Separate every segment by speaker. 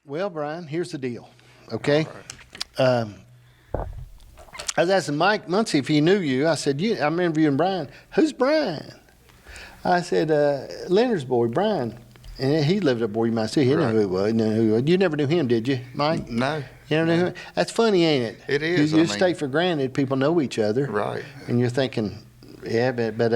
Speaker 1: Well, Brian, here's the deal, okay?
Speaker 2: All right.
Speaker 1: I was asking Mike Muncie if he knew you. I said, I remember you and Brian. Who's Brian? I said, Leonard's boy, Brian. And he lived up where you might see. He didn't know who he was. He didn't know who he was. You never knew him, did you, Mike?
Speaker 2: No.
Speaker 1: You never knew him? That's funny, ain't it?
Speaker 2: It is.
Speaker 1: You just take for granted people know each other.
Speaker 2: Right.
Speaker 1: And you're thinking, yeah, but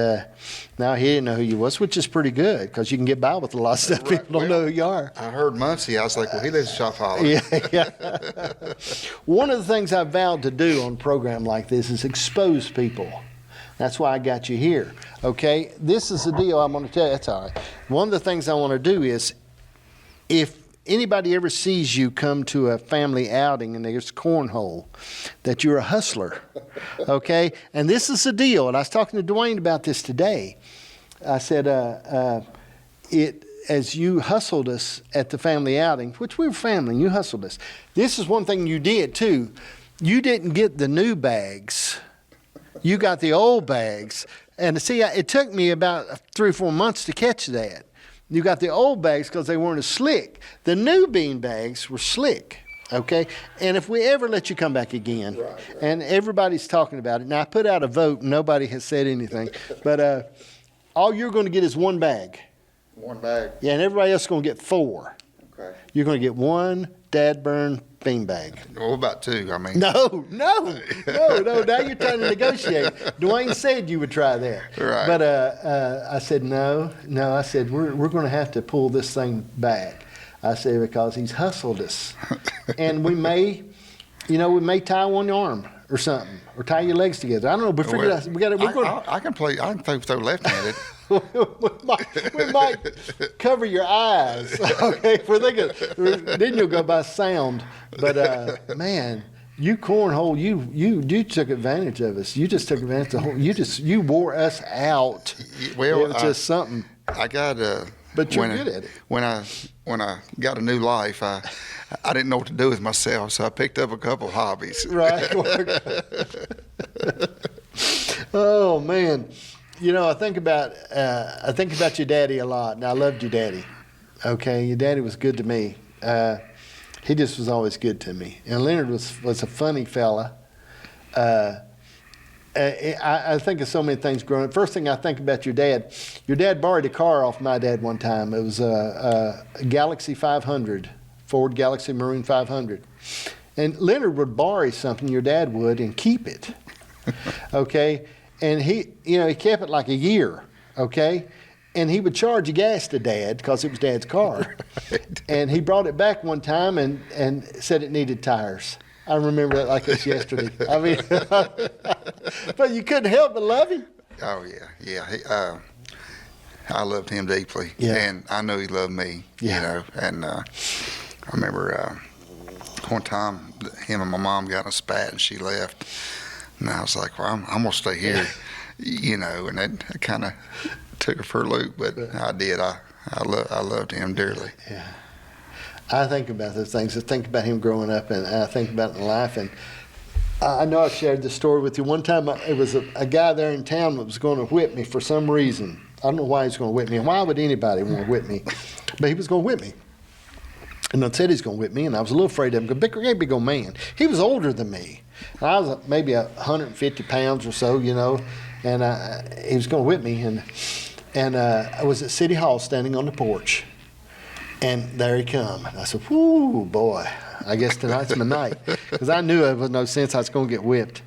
Speaker 1: now he didn't know who you was, which is pretty good because you can get by with a lot of stuff.
Speaker 2: Right.
Speaker 1: People don't know who you are.
Speaker 2: I heard Muncie. I was like, well, he lives in South Holland.
Speaker 1: Yeah. One of the things I vowed to do on a program like this is expose people. That's why I got you here. Okay? This is the deal I'm going to tell you. That's all right. One of the things I want to do is if anybody ever sees you come to a family outing and there's cornhole, that you're a hustler. Okay? And this is the deal. And I was talking to Dwayne about this today. I said, as you hustled us at the family outing, which we were family, you hustled us. This is one thing you did too. You didn't get the new bags. You got the old bags. And see, it took me about 3 or 4 months to catch that. You got the old bags because they weren't as slick. The new bean bags were slick. Okay? And if we ever let you come back again, right. And everybody's talking about it. Now, I put out a vote and nobody has said anything. But all you're going to get is 1 bag.
Speaker 2: 1 bag.
Speaker 1: Yeah, and everybody else is going to get 4.
Speaker 2: Okay.
Speaker 1: You're going to get 1 Dad Burn bean bag.
Speaker 2: What about 2? I mean.
Speaker 1: No. Now you're trying to negotiate. Dwayne said you would try that.
Speaker 2: Right.
Speaker 1: But I said, no. I said, we're going to have to pull this thing back. I said, because he's hustled us. And we may tie one arm or something, or tie your legs together. I don't know, but
Speaker 2: I can throw left-handed.
Speaker 1: we might cover your eyes. Okay, we're thinking, then you'll go by sound. But man, you cornhole, you took advantage of us. You just took advantage of the whole. You wore us out.
Speaker 2: Well,
Speaker 1: it was just something.
Speaker 2: I got.
Speaker 1: But you're good at it.
Speaker 2: When I got a new life, I didn't know what to do with myself, so I picked up a couple hobbies.
Speaker 1: Right. Oh man. I think about your daddy a lot, and I loved your daddy. Okay, your daddy was good to me. He just was always good to me. And Leonard was a funny fella. I think of so many things growing up. First thing I think about your dad. Your dad borrowed a car off my dad one time. It was a Galaxy 500, Ford Galaxy Maroon 500. And Leonard would borrow something, your dad would, and keep it. Okay. And he kept it like a year, okay? And he would charge gas to Dad because it was Dad's car. Right. And he brought it back one time and said it needed tires. I remember that like it's yesterday. I mean, but you couldn't help but love him.
Speaker 2: Oh, yeah. I loved him deeply, and I know he loved me, And I remember one time him and my mom got in a spat and she left. And I was like, well, I'm going to stay here, and that kind of took her for a loop, but I did. I loved him dearly.
Speaker 1: Yeah. I think about those things. I think about him growing up, and I think about it in life. And I know I've shared this story with you. One time, it was a guy there in town that was going to whip me for some reason. I don't know why he was going to whip me, and why would anybody want to whip me? But he was going to whip me. And I said he's going to whip me, and I was a little afraid of him. Big old man. He was older than me. I was maybe 150 pounds or so, and he was going to whip me. And I was at City Hall standing on the porch, and there he come. And I said, whoo, boy, I guess tonight's my night. Because I knew it was no sense I was going to get whipped.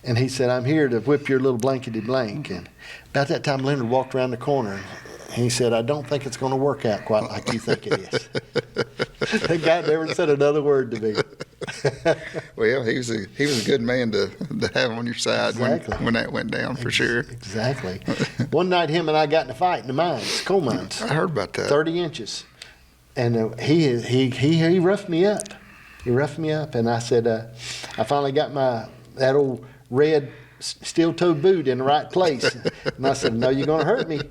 Speaker 1: And he said, I'm here to whip your little blankety blank. And about that time, Leonard walked around the corner, and he said, I don't think it's going to work out quite like you think it is. That guy never said another word to me.
Speaker 2: Well, he was a good man to have on your side when that went down, for sure.
Speaker 1: Exactly. One night, him and I got in a fight in the mines, coal mines.
Speaker 2: I heard about that.
Speaker 1: 30 inches. And he roughed me up. He roughed me up, and I said, I finally got that old red steel-toed boot in the right place. And I said, no, you're going to hurt me.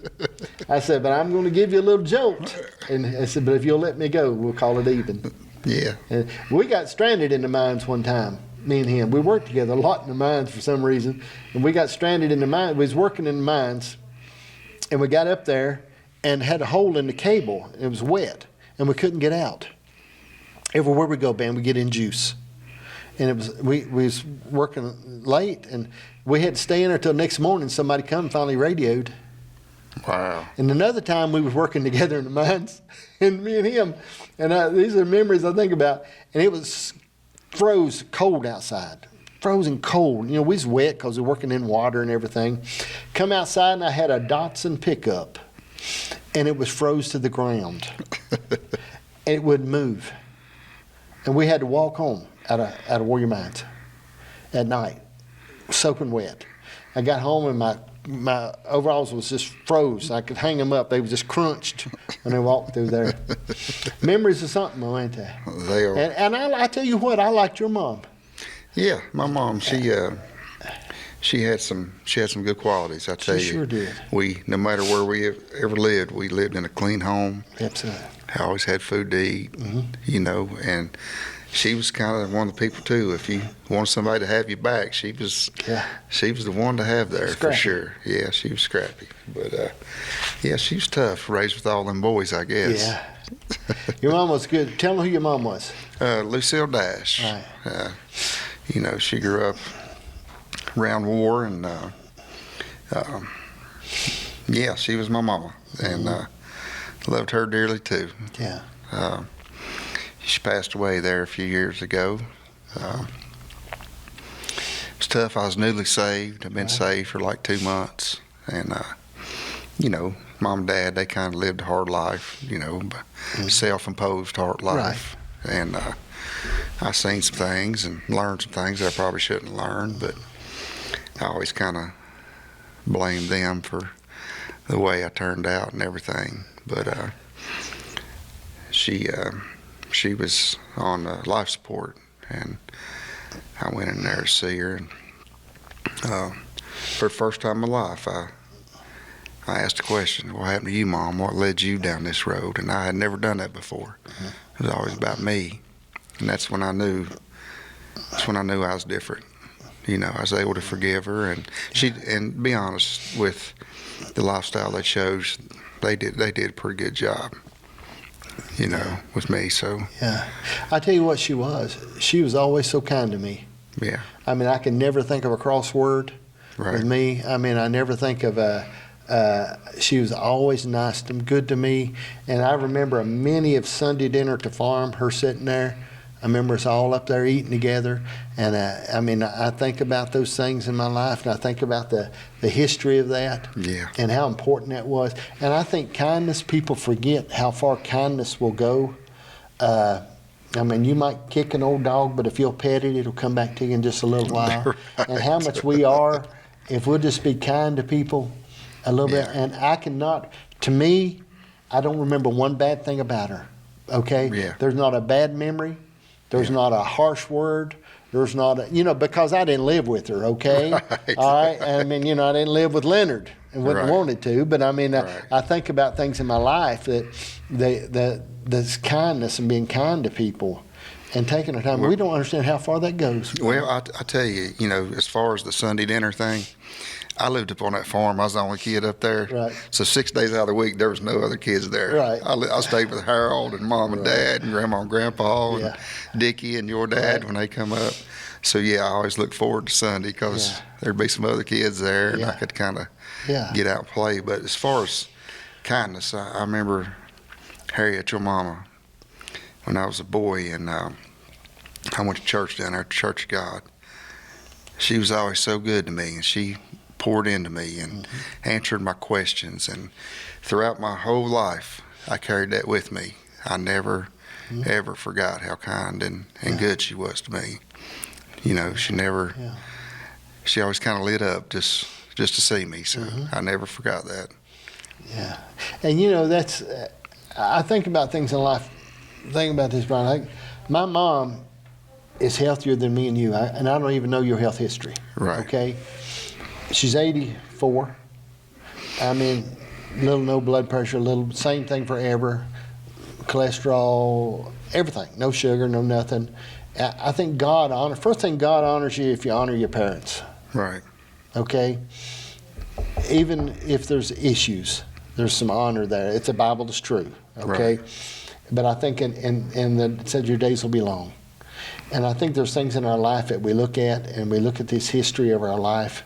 Speaker 1: I said, but I'm going to give you a little jolt. And I said, but if you'll let me go, we'll call it even.
Speaker 2: Yeah.
Speaker 1: And we got stranded in the mines one time, me and him. We worked together a lot in the mines for some reason. And we got stranded in the mines. We was working in the mines, and we got up there and had a hole in the cable. It was wet, and we couldn't get out. everywhere we go, man, we get in juice. And it was we was working late, and we had to stay in there till next morning. Somebody come and finally radioed.
Speaker 2: Wow.
Speaker 1: And another time we was working together in the mines, and me and him, and these are memories I think about. And it was froze cold outside, frozen cold. You know, we was wet because we were working in water and everything. Come outside, and I had a Datsun pickup, and it was froze to the ground. It wouldn't move, and we had to walk home out of Warrior Mines at night, soaking wet. I got home and my overalls was just froze. I could hang them up. They were just crunched when I walked through there. Memories of something, ain't they?
Speaker 2: They are.
Speaker 1: And I tell you what, I liked your mom.
Speaker 2: Yeah, my mom. She had some good qualities. I tell you.
Speaker 1: She sure did.
Speaker 2: No matter where we ever lived, we lived in a clean home.
Speaker 1: Absolutely.
Speaker 2: I always had food to eat. You know, and she was kind of one of the people too. If you wanted somebody to have you back, she was the one to have there
Speaker 1: Scrappy.
Speaker 2: for sure. Yeah, she was scrappy, but yeah, she was tough. Raised with all them boys, I guess.
Speaker 1: Yeah. Your mom was good. Tell me who your mom was.
Speaker 2: Lucille Dash.
Speaker 1: Right.
Speaker 2: You know, she grew up around war, and yeah, she was my mama, and loved her dearly too.
Speaker 1: Yeah.
Speaker 2: She passed away there a few years ago. It's tough. I was newly saved. I've been saved for like 2 months. And, you know, mom and dad, they kind of lived a hard life, you know, self-imposed hard life. Right. And I seen some things and learned some things that I probably shouldn't have learned, but I always kind of blamed them for the way I turned out and everything. But she was on life support, and I went in there to see her. And for the first time in my life, I asked a question: "What happened to you, Mom? What led you down this road?" And I had never done that before. It was always about me, and that's when I knew. That's when I knew I was different. You know, I was able to forgive her, and and be honest with the lifestyle they chose. They did a pretty good job. You know, with me, so.
Speaker 1: Yeah. I tell you what she was. She was always so kind to me.
Speaker 2: Yeah.
Speaker 1: I mean, I can never think of a cross word with me. I mean, I never think of she was always nice and good to me. And I remember many of Sunday dinner at the farm, her sitting there. I remember us all up there eating together. And I mean, I think about those things in my life, and I think about the history of that and how important that was. And I think kindness, people forget how far kindness will go. I mean, you might kick an old dog, but if you'll pet it, it'll come back to you in just a little while. Right. And how much we are, if we'll just be kind to people a little bit. And I cannot, to me, I don't remember one bad thing about her, okay?
Speaker 2: Yeah.
Speaker 1: There's not a bad memory. There's not a harsh word. There's not a, you know, because I didn't live with her, okay?
Speaker 2: Right.
Speaker 1: All right? I mean, you know, I didn't live with Leonard and wouldn't have wanted to, but I mean, I think about things in my life that there's kindness and being kind to people and taking the time. We don't understand how far that goes.
Speaker 2: Well, I tell you, you know, as far as the Sunday dinner thing, I lived up on that farm. I was the only kid up there.
Speaker 1: Right.
Speaker 2: So 6 days out of the week, there was no other kids there.
Speaker 1: Right.
Speaker 2: I stayed with Harold and Mom and Dad and Grandma and Grandpa and Dickie and your dad when they come up. So, yeah, I always looked forward to Sunday because there'd be some other kids there and I could kind of get out and play. But as far as kindness, I remember Harriet, your mama, when I was a boy, and I went to church down there at the Church of God. She was always so good to me, and she poured into me and answered my questions. And throughout my whole life, I carried that with me. I never, ever forgot how kind and good she was to me. You know, she always kind of lit up just to see me. So I never forgot that.
Speaker 1: Yeah. And, you know, that's, I think about things in life, think about this, Brian. My mom is healthier than me and you, and I don't even know your health history.
Speaker 2: Right.
Speaker 1: Okay? She's 84. I mean, little no blood pressure, little same thing forever. Cholesterol, everything. No sugar, no nothing. I think first thing God honors you if you honor your parents.
Speaker 2: Right.
Speaker 1: Okay? Even if there's issues, there's some honor there. It's a Bible that's true. Okay? Right. but I think it said your days will be long. And I think there's things in our life that we look at, and we look at this history of our life,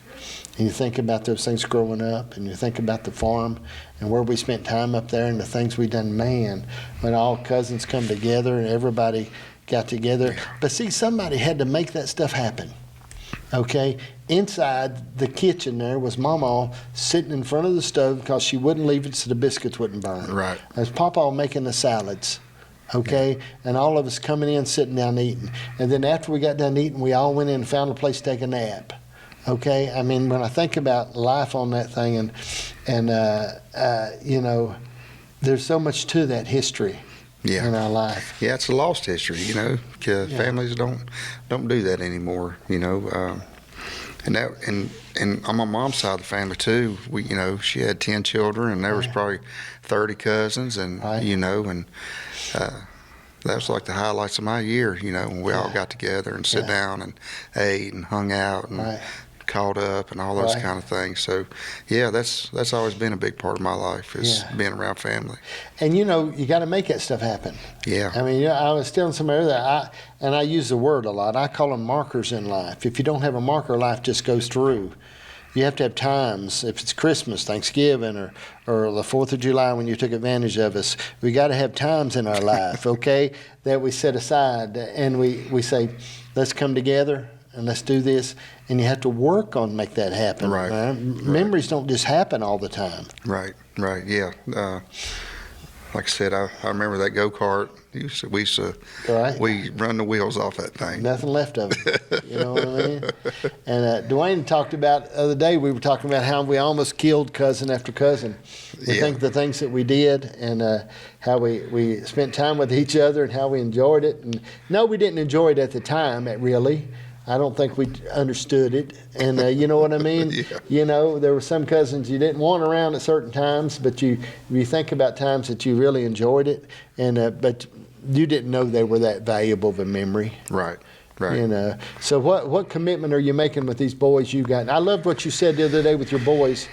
Speaker 1: and you think about those things growing up, and you think about the farm and where we spent time up there and the things we done. Man, when all cousins come together and everybody got together. But see, somebody had to make that stuff happen. Okay? Inside the kitchen there was Mama sitting in front of the stove because she wouldn't leave it so the biscuits wouldn't burn.
Speaker 2: Right.
Speaker 1: There's Papa making the salads. Okay, and all of us coming in, sitting down, eating. And then after we got done eating, we all went in and found a place to take a nap. Okay, I mean, when I think about life on that thing, and you know, there's so much to that history in our life.
Speaker 2: Yeah, it's a lost history, you know, because families don't do that anymore, you know. And on my mom's side of the family too, you know, she had 10 children, and there was probably 30 cousins, and you know, and that was like the highlights of my year, you know, when we all got together and sit down and ate and hung out and caught up and all those kind of things. So, yeah, that's always been a big part of my life, is being around family.
Speaker 1: And, you know, you got to make that stuff happen.
Speaker 2: Yeah.
Speaker 1: I mean, I was telling somebody that I use the word a lot. I call them markers in life. If you don't have a marker, life just goes through. You have to have times. If it's Christmas, Thanksgiving, or the 4th of July when you took advantage of us, we got to have times in our life, okay, that we set aside, and we say, let's come together and let's do this. And you have to work on make that happen.
Speaker 2: Right.
Speaker 1: Memories don't just happen all the time.
Speaker 2: Right, yeah. Like I said, I remember that go-kart. We run the wheels off that thing.
Speaker 1: Nothing left of it. You know what I mean? And Dwayne talked about the other day, we were talking about how we almost killed cousin after cousin. We think the things that we did, and how we spent time with each other, and how we enjoyed it. And no, we didn't enjoy it at the time, really. I don't think we understood it, and you know what I mean? You know, there were some cousins you didn't want around at certain times, but you think about times that you really enjoyed it, and but you didn't know they were that valuable of a memory.
Speaker 2: Right.
Speaker 1: And so what commitment are you making with these boys you got? And I loved what you said the other day with your boys.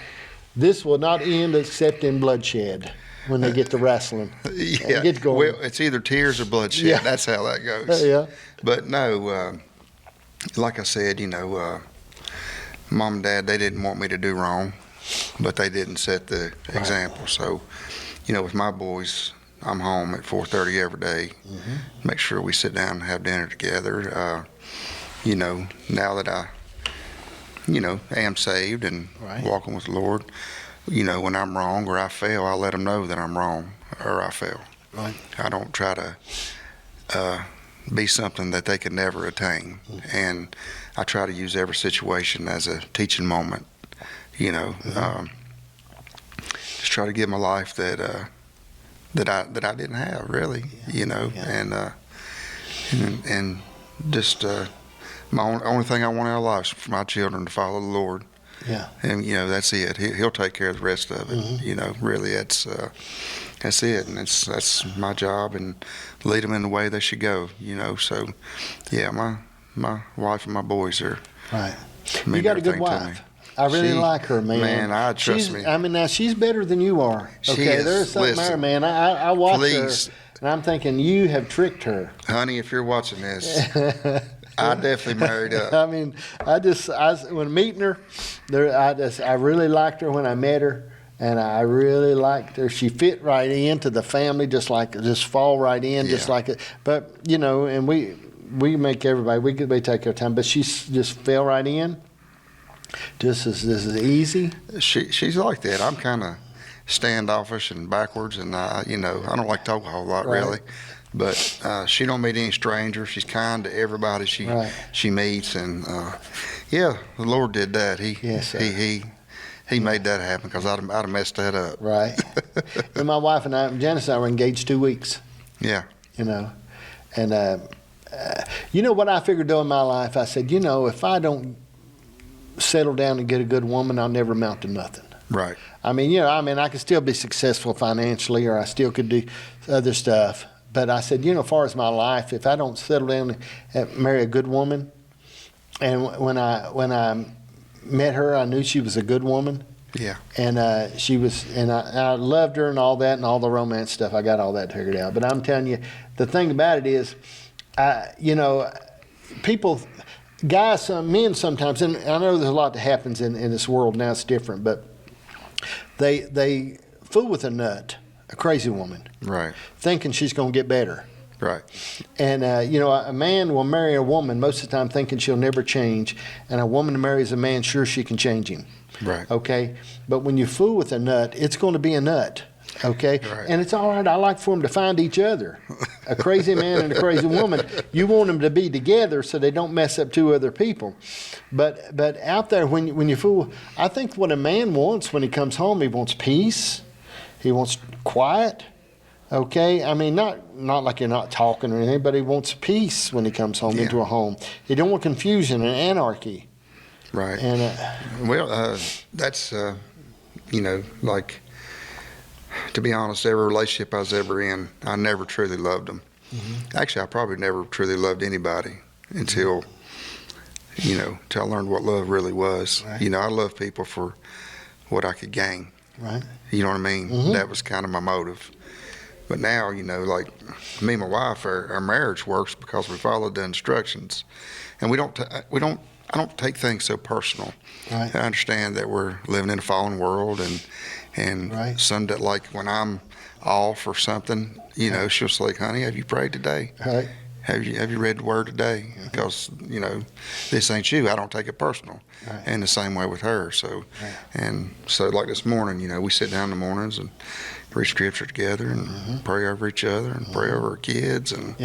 Speaker 1: This will not end except in bloodshed when they get to wrestling. Get going.
Speaker 2: Well, it's either tears or bloodshed.
Speaker 1: Yeah.
Speaker 2: That's how that goes. But no, like I said, you know, Mom and Dad, they didn't want me to do wrong, but they didn't set the example. So, you know, with my boys, I'm home at 4:30 every day. Make sure we sit down and have dinner together. You know, now that I, you know, am saved and walking with the Lord, you know, when I'm wrong or I fail, I let them know that I'm wrong or I fail.
Speaker 1: Right.
Speaker 2: I don't try to be something that they could never attain. And I try to use every situation as a teaching moment, you know. Just try to give them a life that I didn't have, really, you know. And just my only thing I want out of life is for my children to follow the Lord. And, you know, that's it. He'll take care of the rest of it. You know, really, that's it. And that's my job, and lead them in the way they should go, you know. So, yeah, my wife and my boys are. You got a good wife. I really like her, man. Man, trust me.
Speaker 1: I mean, now she's better than you are. Okay, there's something there, man. I watch her, and I'm thinking you have tricked her.
Speaker 2: Honey, if you're watching this, I definitely married up.
Speaker 1: I mean, when meeting her, I really liked her when I met her, and I really liked her. She fit right into the family, just fall right in, just like it. But you know, and we make everybody we take our time, but she just fell right in. Just as easy.
Speaker 2: She's like that. I'm kind of standoffish and backwards, and you know, I don't like to talk a whole lot, really. But she don't meet any strangers. She's kind to everybody she meets, and yeah, the Lord did that. He made that happen, because I'd have messed that up. Right.
Speaker 1: And my wife and Janice and I were engaged 2 weeks.
Speaker 2: Yeah.
Speaker 1: You know, and you know what I figured though in my life? I said, you know, if I don't settle down and get a good woman, I'll never amount to nothing.
Speaker 2: Right.
Speaker 1: I mean, you know, I could still be successful financially, or I still could do other stuff. But I said, you know, as far as my life, if I don't settle down and marry a good woman, and when I met her, I knew she was a good woman.
Speaker 2: Yeah.
Speaker 1: And she was, and I loved her and all that and all the romance stuff. I got all that figured out. But I'm telling you, the thing about it is, you know, people, guys, men sometimes, and I know there's a lot that happens in this world now. It's different, but they fool with a nut, a crazy woman,
Speaker 2: Right.
Speaker 1: thinking she's going to get better.
Speaker 2: Right.
Speaker 1: And, you know, a man will marry a woman most of the time thinking she'll never change, and a woman marries a man sure she can change him.
Speaker 2: Right.
Speaker 1: Okay? But when you fool with a nut, it's going to be a nut. Okay?
Speaker 2: Right.
Speaker 1: And it's all right. I like for them to find each other. A crazy man and a crazy woman. You want them to be together so they don't mess up two other people. But out there, when you fool, I think what a man wants when he comes home, he wants peace. He wants quiet. Okay, I mean, not like you're not talking or anything, but he wants peace when he comes home into a home. He don't want confusion and anarchy.
Speaker 2: Right.
Speaker 1: And
Speaker 2: well, that's you know, like, to be honest, every relationship I was ever in, I never truly loved them. Mm-hmm. Actually, I probably never truly loved anybody until, you know, until I learned what love really was. Right. You know, I love people for what I could gain. Right. You know what I mean? Mm-hmm. That was kind of my motive. But now, you know, like me and my wife, our marriage works because we followed the instructions, and I don't take things so personal. Right. I understand that we're living in a fallen world, and right. Sunday, like when I'm off or something, you know, she'll say, "Honey, have you prayed today? Right. Have you read the Word today?" Mm-hmm. Because, you know, this ain't you. I don't take it personal. Right. And the same way with her. So, right. And so like this morning, you know, we sit down in the mornings and read scripture together and mm-hmm. pray over each other and mm-hmm. pray over our kids, and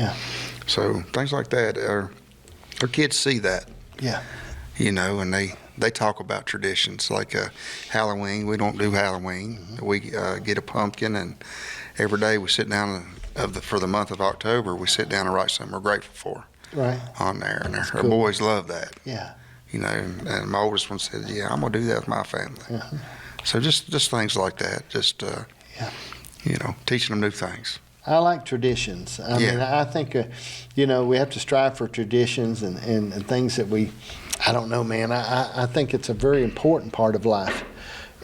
Speaker 2: so things like that. Our kids see that, you know, and they talk about traditions like Halloween. We don't do Halloween. Mm-hmm. We get a pumpkin, and every day we sit down for the month of October, we sit down and write something we're grateful for on there, and our boys love that. Yeah, you know, and my oldest one said, "Yeah, I'm gonna do that with my family." Mm-hmm. So just things like that. Just you know, teaching them new things. I like traditions. I mean, I think, you know, we have to strive for traditions and things that I don't know, man. I think it's a very important part of life.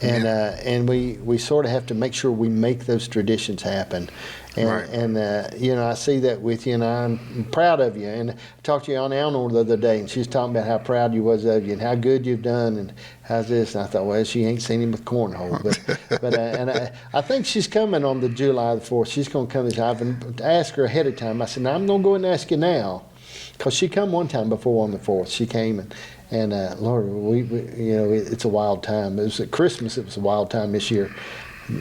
Speaker 2: And we sort of have to make sure we make those traditions happen. And you know, I see that with you, and I'm proud of you. And I talked to you on Eleanor the other day, and she was talking about how proud you was of you and how good you've done and how's this. And I thought, well, she ain't seen him with cornhole. But I think she's coming on the July the 4th. She's going to come this. I've asked her ahead of time. I said, now I'm going to go and ask you now. Because she come one time before on the 4th. She came and Lord, we you know, it's a wild time. It was at Christmas. It was a wild time this year.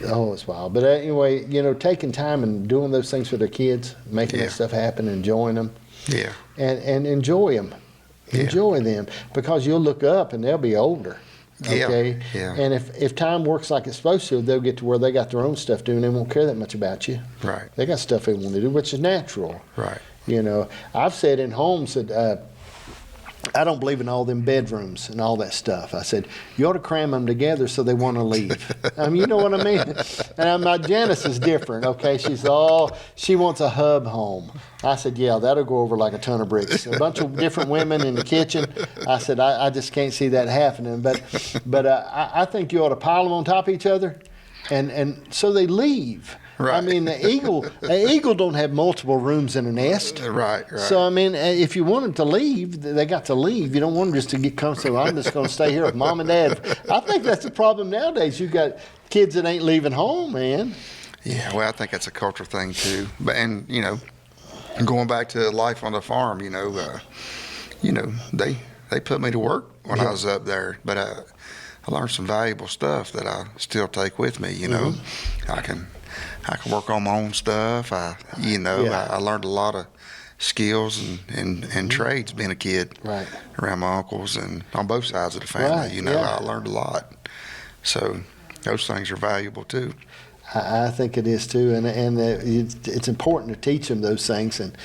Speaker 2: Oh, it's wild. But anyway, you know, taking time and doing those things for their kids, making that stuff happen, enjoying them. Yeah. And enjoy them. Enjoy them. Because you'll look up and they'll be older. Okay? Yeah. And if time works like it's supposed to, they'll get to where they got their own stuff to do and they won't care that much about you. Right. They got stuff they want to do, which is natural. Right. You know, I've said in homes that I don't believe in all them bedrooms and all that stuff. I said, you ought to cram them together so they want to leave. I mean, you know what I mean? And my Janice is different, okay? She wants a hub home. I said, yeah, that'll go over like a ton of bricks. A bunch of different women in the kitchen. I said, I just can't see that happening. But I think you ought to pile them on top of each other, and so they leave. Right. I mean, the eagle don't have multiple rooms in a nest. Right. So, I mean, if you want them to leave, they got to leave. You don't want them just to get comfortable. I'm just going to stay here with mom and dad. I think that's the problem nowadays. You've got kids that ain't leaving home, man. Yeah, well, I think that's a cultural thing, too. And, you know, going back to life on the farm, you know, they put me to work when I was up there. But I learned some valuable stuff that I still take with me, you know. Mm-hmm. I can work on my own stuff. I learned a lot of skills and trades being a kid around my uncles and on both sides of the family. I learned a lot. So those things are valuable too. I think it is too, and it's important to teach them those things. And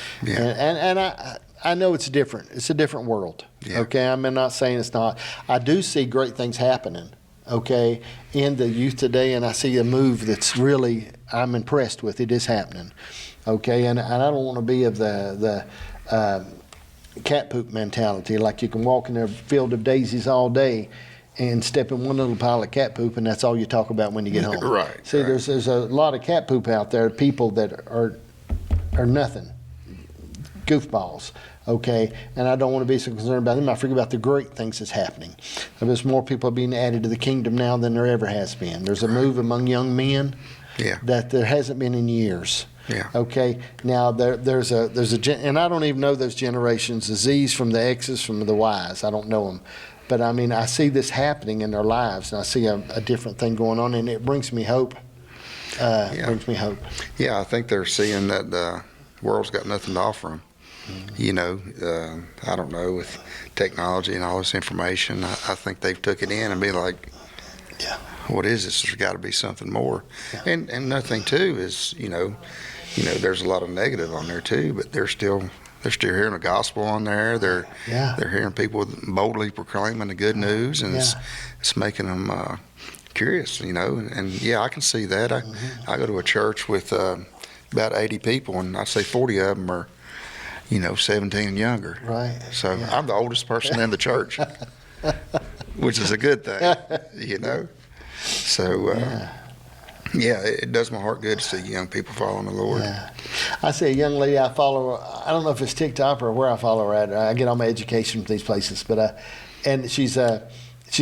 Speaker 2: I know it's different. It's a different world. Yeah. Okay, I'm not saying it's not. I do see great things happening. Okay, in the youth today, and I see a move that's really I'm impressed with. It is happening. Okay, and I don't want to be of the cat poop mentality, like you can walk in a field of daisies all day
Speaker 1: and step in one little pile of cat poop, and that's all you talk about when you get home.
Speaker 2: Right.
Speaker 1: See,
Speaker 2: right.
Speaker 1: there's a lot of cat poop out there. People that are nothing, goofballs. Okay, and I don't want to be so concerned about them. I forget about the great things that's happening. There's more people being added to the kingdom now than there ever has been. There's a move among young men that there hasn't been in years.
Speaker 2: Yeah.
Speaker 1: Okay. Now there's and I don't even know those generations, the Z's from the X's from the Y's. I don't know them, but I mean I see this happening in their lives, and I see a different thing going on, and it brings me hope. Brings me hope.
Speaker 2: Yeah, I think they're seeing that the world's got nothing to offer them. You know, I don't know, with technology and all this information, I think they've took it in and be like, what is this? There's got to be something more. Yeah. And another thing too is, you know, there's a lot of negative on there too, but they're still hearing the gospel on there. They're hearing people boldly proclaiming the good news, and it's making them curious, you know. And I can see that. I go to a church with about 80 people, and I say 40 of them are, 17 and younger.
Speaker 1: Right.
Speaker 2: So I'm the oldest person in the church, which is a good thing, So, it does my heart good to see young people following the Lord.
Speaker 1: Yeah. I see a young lady I follow. I don't know if it's TikTok or where I follow her at. I get all my education from these places, but and she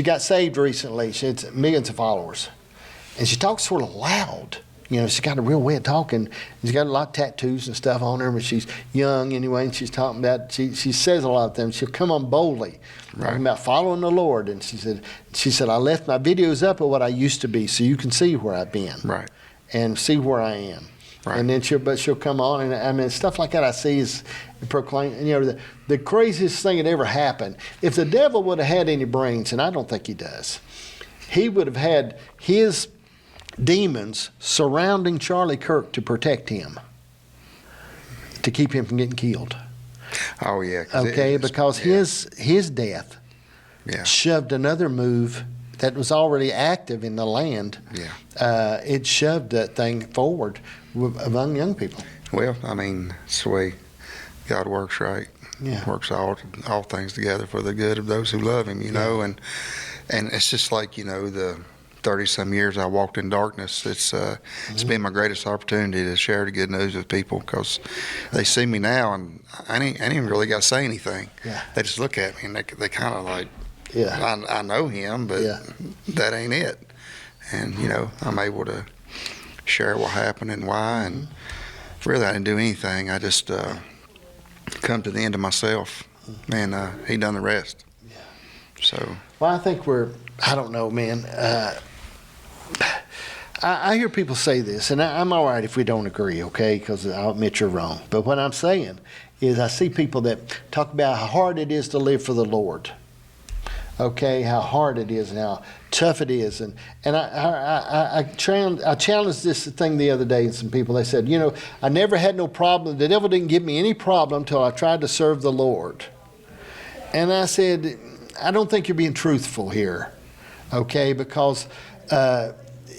Speaker 1: got saved recently. She had millions of followers, and she talks sort of loud. She's got a real way of talking. She's got a lot of tattoos and stuff on her, but she's young anyway, and she's talking about, she says a lot of things. She'll come on boldly, talking about following the Lord. And she said, I left my videos up of what I used to be so you can see where I've been.
Speaker 2: Right.
Speaker 1: And see where I am. Right. And then she'll come on, and I mean, stuff like that I see is proclaimed. The craziest thing that ever happened, if the devil would have had any brains, and I don't think he does, he would have had his demons surrounding Charlie Kirk to protect him, to keep him from getting killed.
Speaker 2: Oh yeah.
Speaker 1: Because his death shoved another move that was already active in the land. Yeah. It shoved that thing forward among young people.
Speaker 2: Well, I mean, it's the way God works, right? Yeah. Works all things together for the good of those who love Him. And it's just like the 30-some years I walked in darkness. It's been my greatest opportunity to share the good news with people, because they see me now, and I ain't even really got to say anything. Yeah. They just look at me, and they kind of like, I know him, but that ain't it. And, I'm able to share what happened and why, and really I didn't do anything. I just come to the end of myself, and He done the rest. Yeah. So.
Speaker 1: Well, I think I don't know, man. I hear people say this, and I'm all right if we don't agree, okay, because I'll admit you're wrong. But what I'm saying is I see people that talk about how hard it is to live for the Lord, okay, how hard it is and how tough it is. And I challenged this thing the other day, and some people, they said, I never had no problem. The devil didn't give me any problem until I tried to serve the Lord. And I said, I don't think you're being truthful here, okay? Because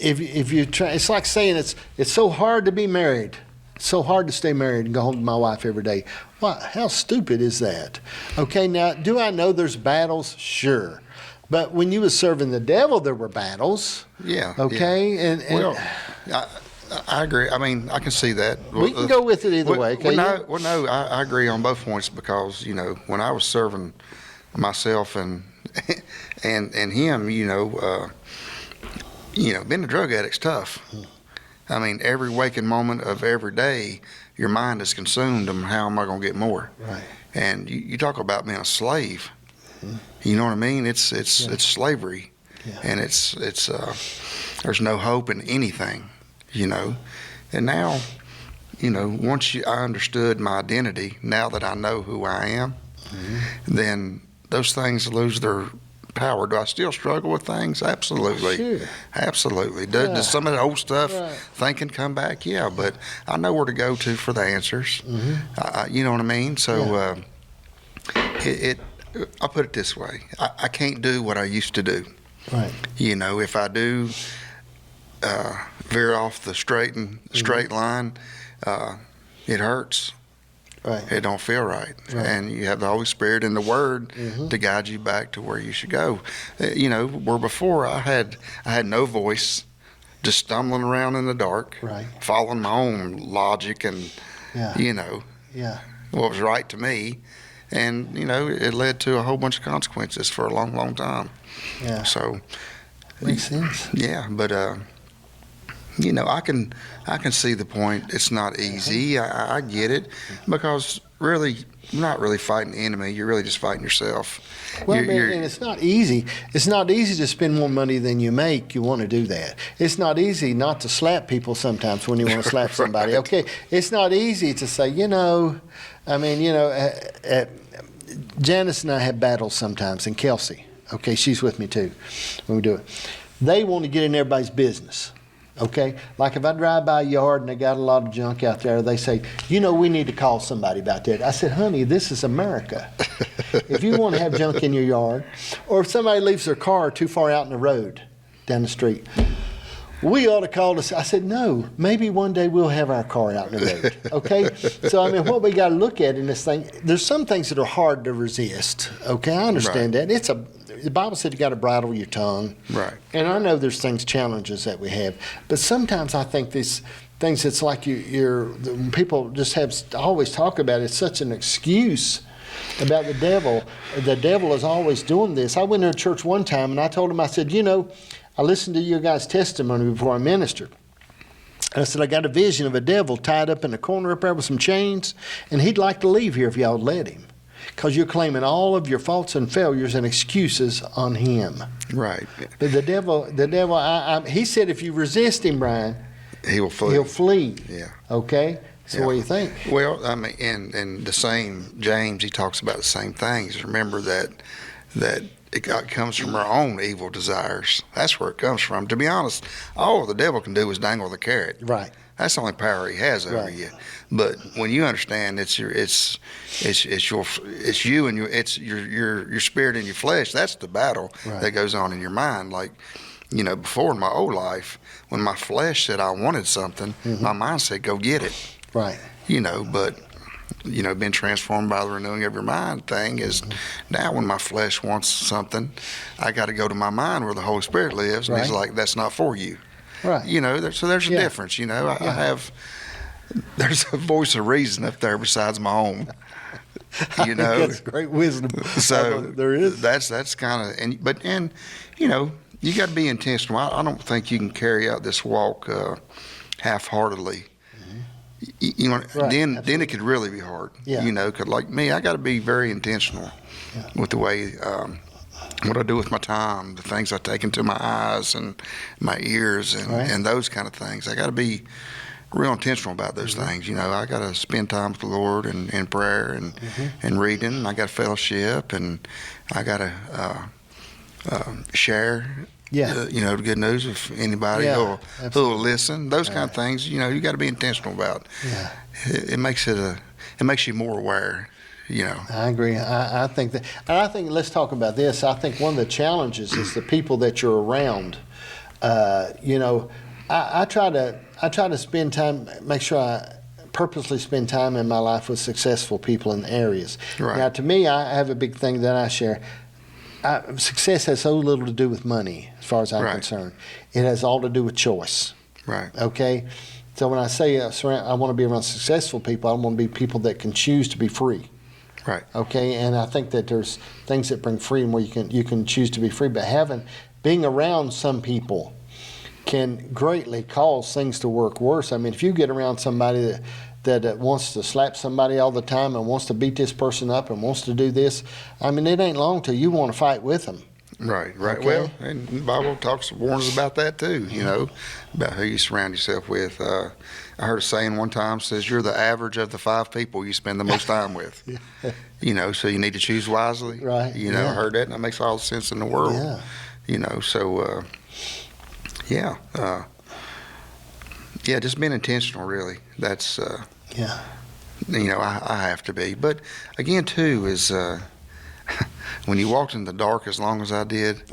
Speaker 1: if you try, it's like saying it's so hard to be married, it's so hard to stay married and go home to my wife every day. Well, how stupid is that? Okay, now do I know there's battles? Sure, but when you was serving the devil, there were battles. Yeah. Okay,
Speaker 2: and well, I agree. I mean, I can see that.
Speaker 1: We can go with it either way. Okay?
Speaker 2: No, I agree on both points, because when I was serving myself and him, being a drug addict's tough. I mean, every waking moment of every day, your mind is consumed on how am I going to get more. Right. And you talk about being a slave. You know what I mean? It's slavery, and it's there's no hope in anything, And now, once I understood my identity, now that I know who I am, then those things lose their power. Do I still struggle with things? Absolutely. Sure. Absolutely. Does some of the old stuff thinking come back? Yeah, but I know where to go to for the answers. You know what I mean? So I'll put it this way. I can't do what I used to do. Right. If I do veer off the straight line, it hurts.
Speaker 1: Right.
Speaker 2: It don't feel right. And you have the Holy Spirit and the Word to guide you back to where you should go. Where before I had no voice, just stumbling around in the dark, following my own logic and what was right to me. And, it led to a whole bunch of consequences for a long, long time.
Speaker 1: Yeah.
Speaker 2: So.
Speaker 1: Makes sense.
Speaker 2: Yeah, but, I can see the point. It's not easy. I get it. Because really, you're not really fighting the enemy. You're really just fighting yourself.
Speaker 1: Well, and it's not easy. It's not easy to spend more money than you make. You want to do that. It's not easy not to slap people sometimes when you want to slap somebody. Okay, it's not easy to say, Janice and I have battles sometimes, and Kelsey, okay, she's with me too when we do it. They want to get in everybody's business, okay? Like if I drive by a yard and they got a lot of junk out there, they say, we need to call somebody about that. I said, honey, this is America. If you want to have junk in your yard, or if somebody leaves their car too far out in the road, down the street, we ought to call us. I said, no, maybe one day we'll have our car out in the road, okay? So, what we got to look at in this thing, there's some things that are hard to resist, okay? I understand that. The Bible said you got to bridle your tongue.
Speaker 2: Right.
Speaker 1: And I know there's challenges that we have, but sometimes I think these things, it's like people just always talk about it. It's such an excuse about the devil. The devil is always doing this. I went to a church one time and I told him, I said, I listened to your guys' testimony before I ministered. And I said, I got a vision of a devil tied up in the corner up there with some chains, and he'd like to leave here if y'all would let him. Because you're claiming all of your faults and failures and excuses on him.
Speaker 2: Right.
Speaker 1: But the devil, he said if you resist him, Brian,
Speaker 2: he will flee.
Speaker 1: He'll flee.
Speaker 2: Yeah.
Speaker 1: Okay? So what do you think?
Speaker 2: Well, in the same, James, he talks about the same things. Remember that it comes from our own evil desires. That's where it comes from. To be honest, all the devil can do is dangle the carrot.
Speaker 1: Right.
Speaker 2: That's the only power he has over you. But when you understand it's you and your spirit and your flesh, that's the battle that goes on in your mind. Like, before in my old life, when my flesh said I wanted something, my mind said go get it.
Speaker 1: Right.
Speaker 2: But being transformed by the renewing of your mind thing is now when my flesh wants something, I got to go to my mind where the Holy Spirit lives, and he's like, that's not for you.
Speaker 1: Right.
Speaker 2: So there's a difference. There's a voice of reason up there besides my own.
Speaker 1: That's great wisdom.
Speaker 2: So
Speaker 1: there is.
Speaker 2: That's kind of you got to be intentional. I don't think you can carry out this walk half-heartedly. Then it could really be hard.
Speaker 1: Yeah.
Speaker 2: 'Cause like me, I got to be very intentional with the way what I do with my time, the things I take into my eyes and my ears and those kind of things. I got to be real intentional about those things. I got to spend time with the Lord and in prayer and reading. I got fellowship, and I got to share. The good news with anybody who will listen. Those kind of things, you got to be intentional about.
Speaker 1: Yeah.
Speaker 2: It makes you more aware.
Speaker 1: I agree. I think that. And I think let's talk about this. I think one of the challenges is the people that you're around. I try to spend time. Make sure I purposely spend time in my life with successful people in areas.
Speaker 2: Right.
Speaker 1: Now, to me, I have a big thing that I share. Success has so little to do with money, as far as I'm concerned. It has all to do with choice.
Speaker 2: Right.
Speaker 1: Okay? So when I say I want to be around successful people, I want to be people that can choose to be free.
Speaker 2: Right.
Speaker 1: Okay? And I think that there's things that bring freedom where you can choose to be free. But being around some people can greatly cause things to work worse. If you get around somebody that wants to slap somebody all the time and wants to beat this person up and wants to do this, it ain't long till you want to fight with them.
Speaker 2: Right.
Speaker 1: Okay?
Speaker 2: Well, and the Bible warns about that too, about who you surround yourself with. I heard a saying one time, says you're the average of the 5 people you spend the most time with. So you need to choose wisely.
Speaker 1: Right.
Speaker 2: I heard that, and that makes all the sense in the world. Just being intentional, really. That's, I have to be. But again, too, is when you walked in the dark as long as I did,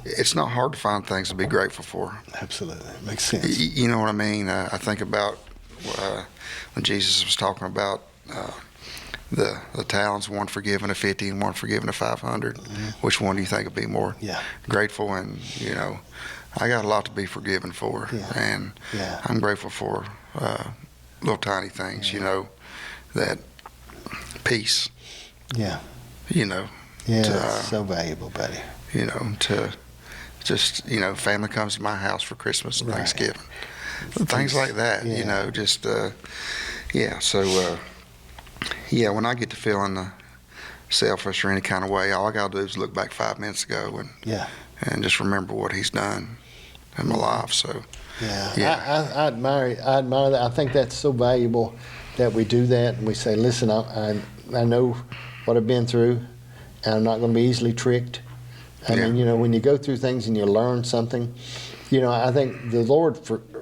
Speaker 2: it's not hard to find things to be grateful for.
Speaker 1: Absolutely. It makes sense.
Speaker 2: You know what I mean? I think about when Jesus was talking about the talents, one forgiven a 50 and one forgiven a 500. Which one do you think would be more grateful? And I got a lot to be forgiven for, and I'm grateful for little tiny things, that peace.
Speaker 1: Yeah. It's so valuable, buddy.
Speaker 2: To just, family comes to my house for Christmas and Thanksgiving. Things like that, So, when I get to feeling selfish or any kind of way, all I got to do is look back 5 minutes ago and just remember what he's done in my life. So,
Speaker 1: I admire that. I think that's so valuable that we do that and we say, listen, I know what I've been through, and I'm not going to be easily tricked. I mean, when you go through things and you learn something, I think the Lord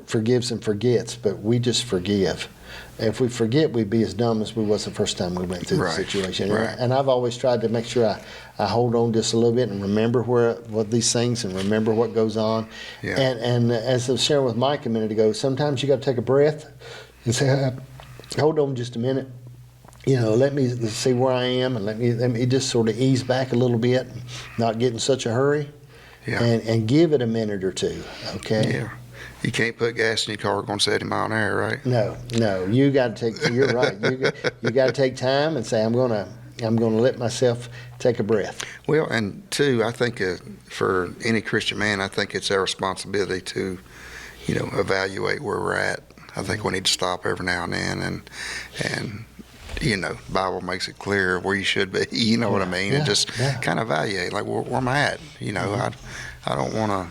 Speaker 1: forgives and forgets, but we just forgive. If we forget, we'd be as dumb as we was the first time we went through the situation.
Speaker 2: Right.
Speaker 1: And I've always tried to make sure I hold on just a little bit and remember what these things and remember what goes on.
Speaker 2: Yeah.
Speaker 1: And as I was sharing with Mike a minute ago, sometimes you got to take a breath and say, hold on just a minute. Let me see where I am, and let me just sort of ease back a little bit, not get in such a hurry, and give it a minute or two, okay?
Speaker 2: Yeah. You can't put gas in your car going 70 miles an hour, right?
Speaker 1: No. You got to take. You're right. You got to take time and say, I'm gonna let myself take a breath.
Speaker 2: Well, and two, I think for any Christian man, I think it's our responsibility to, evaluate where we're at. I think we need to stop every now and then and Bible makes it clear where you should be, you know what I mean? And just kind of evaluate, like, where am I at? I don't want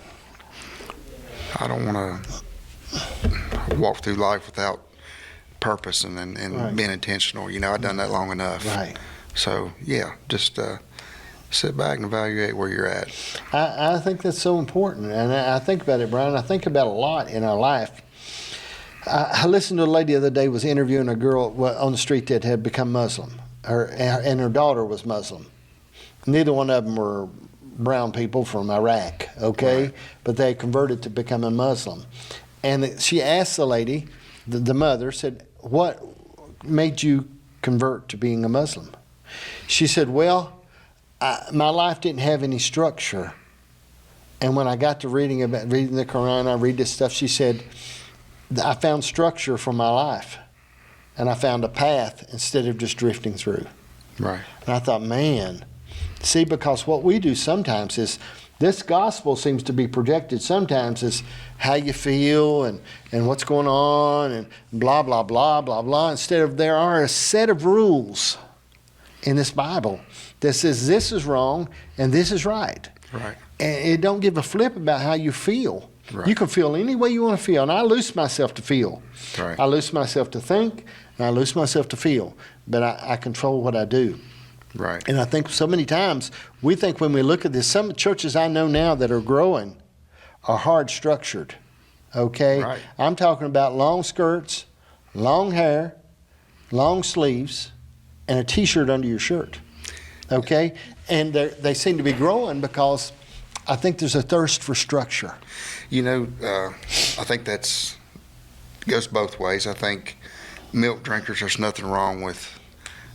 Speaker 2: to walk through life without purpose and being intentional. I've done that long enough.
Speaker 1: Right.
Speaker 2: So, just sit back and evaluate where you're at.
Speaker 1: I think that's so important. And I think about it, Brian. I think about a lot in our life. I listened to a lady the other day was interviewing a girl on the street that had become Muslim, and her daughter was Muslim. Neither one of them were brown people from Iraq, okay? Right. But they converted to becoming Muslim. And she asked the lady, the mother, said, what made you convert to being a Muslim? She said, well, my life didn't have any structure. And when I got to reading the Quran, I read this stuff, she said, I found structure for my life, and I found a path instead of just drifting through.
Speaker 2: Right.
Speaker 1: And I thought, man, see, because what we do sometimes is this gospel seems to be projected sometimes as how you feel and what's going on and blah, blah, blah, blah, blah, instead of there are a set of rules in this Bible that says this is wrong and this is right.
Speaker 2: Right.
Speaker 1: And it don't give a flip about how you feel.
Speaker 2: Right.
Speaker 1: You can feel any way you want to feel, and I loose myself to feel.
Speaker 2: Right.
Speaker 1: I loose myself to think, and I loose myself to feel, but I control what I do.
Speaker 2: Right.
Speaker 1: And I think so many times we think when we look at this, some churches I know now that are growing are hard structured, okay?
Speaker 2: Right.
Speaker 1: I'm talking about long skirts, long hair, long sleeves, and a T-shirt under your shirt, okay? And they seem to be growing because I think there's a thirst for structure.
Speaker 2: I think goes both ways. I think milk drinkers, there's nothing wrong with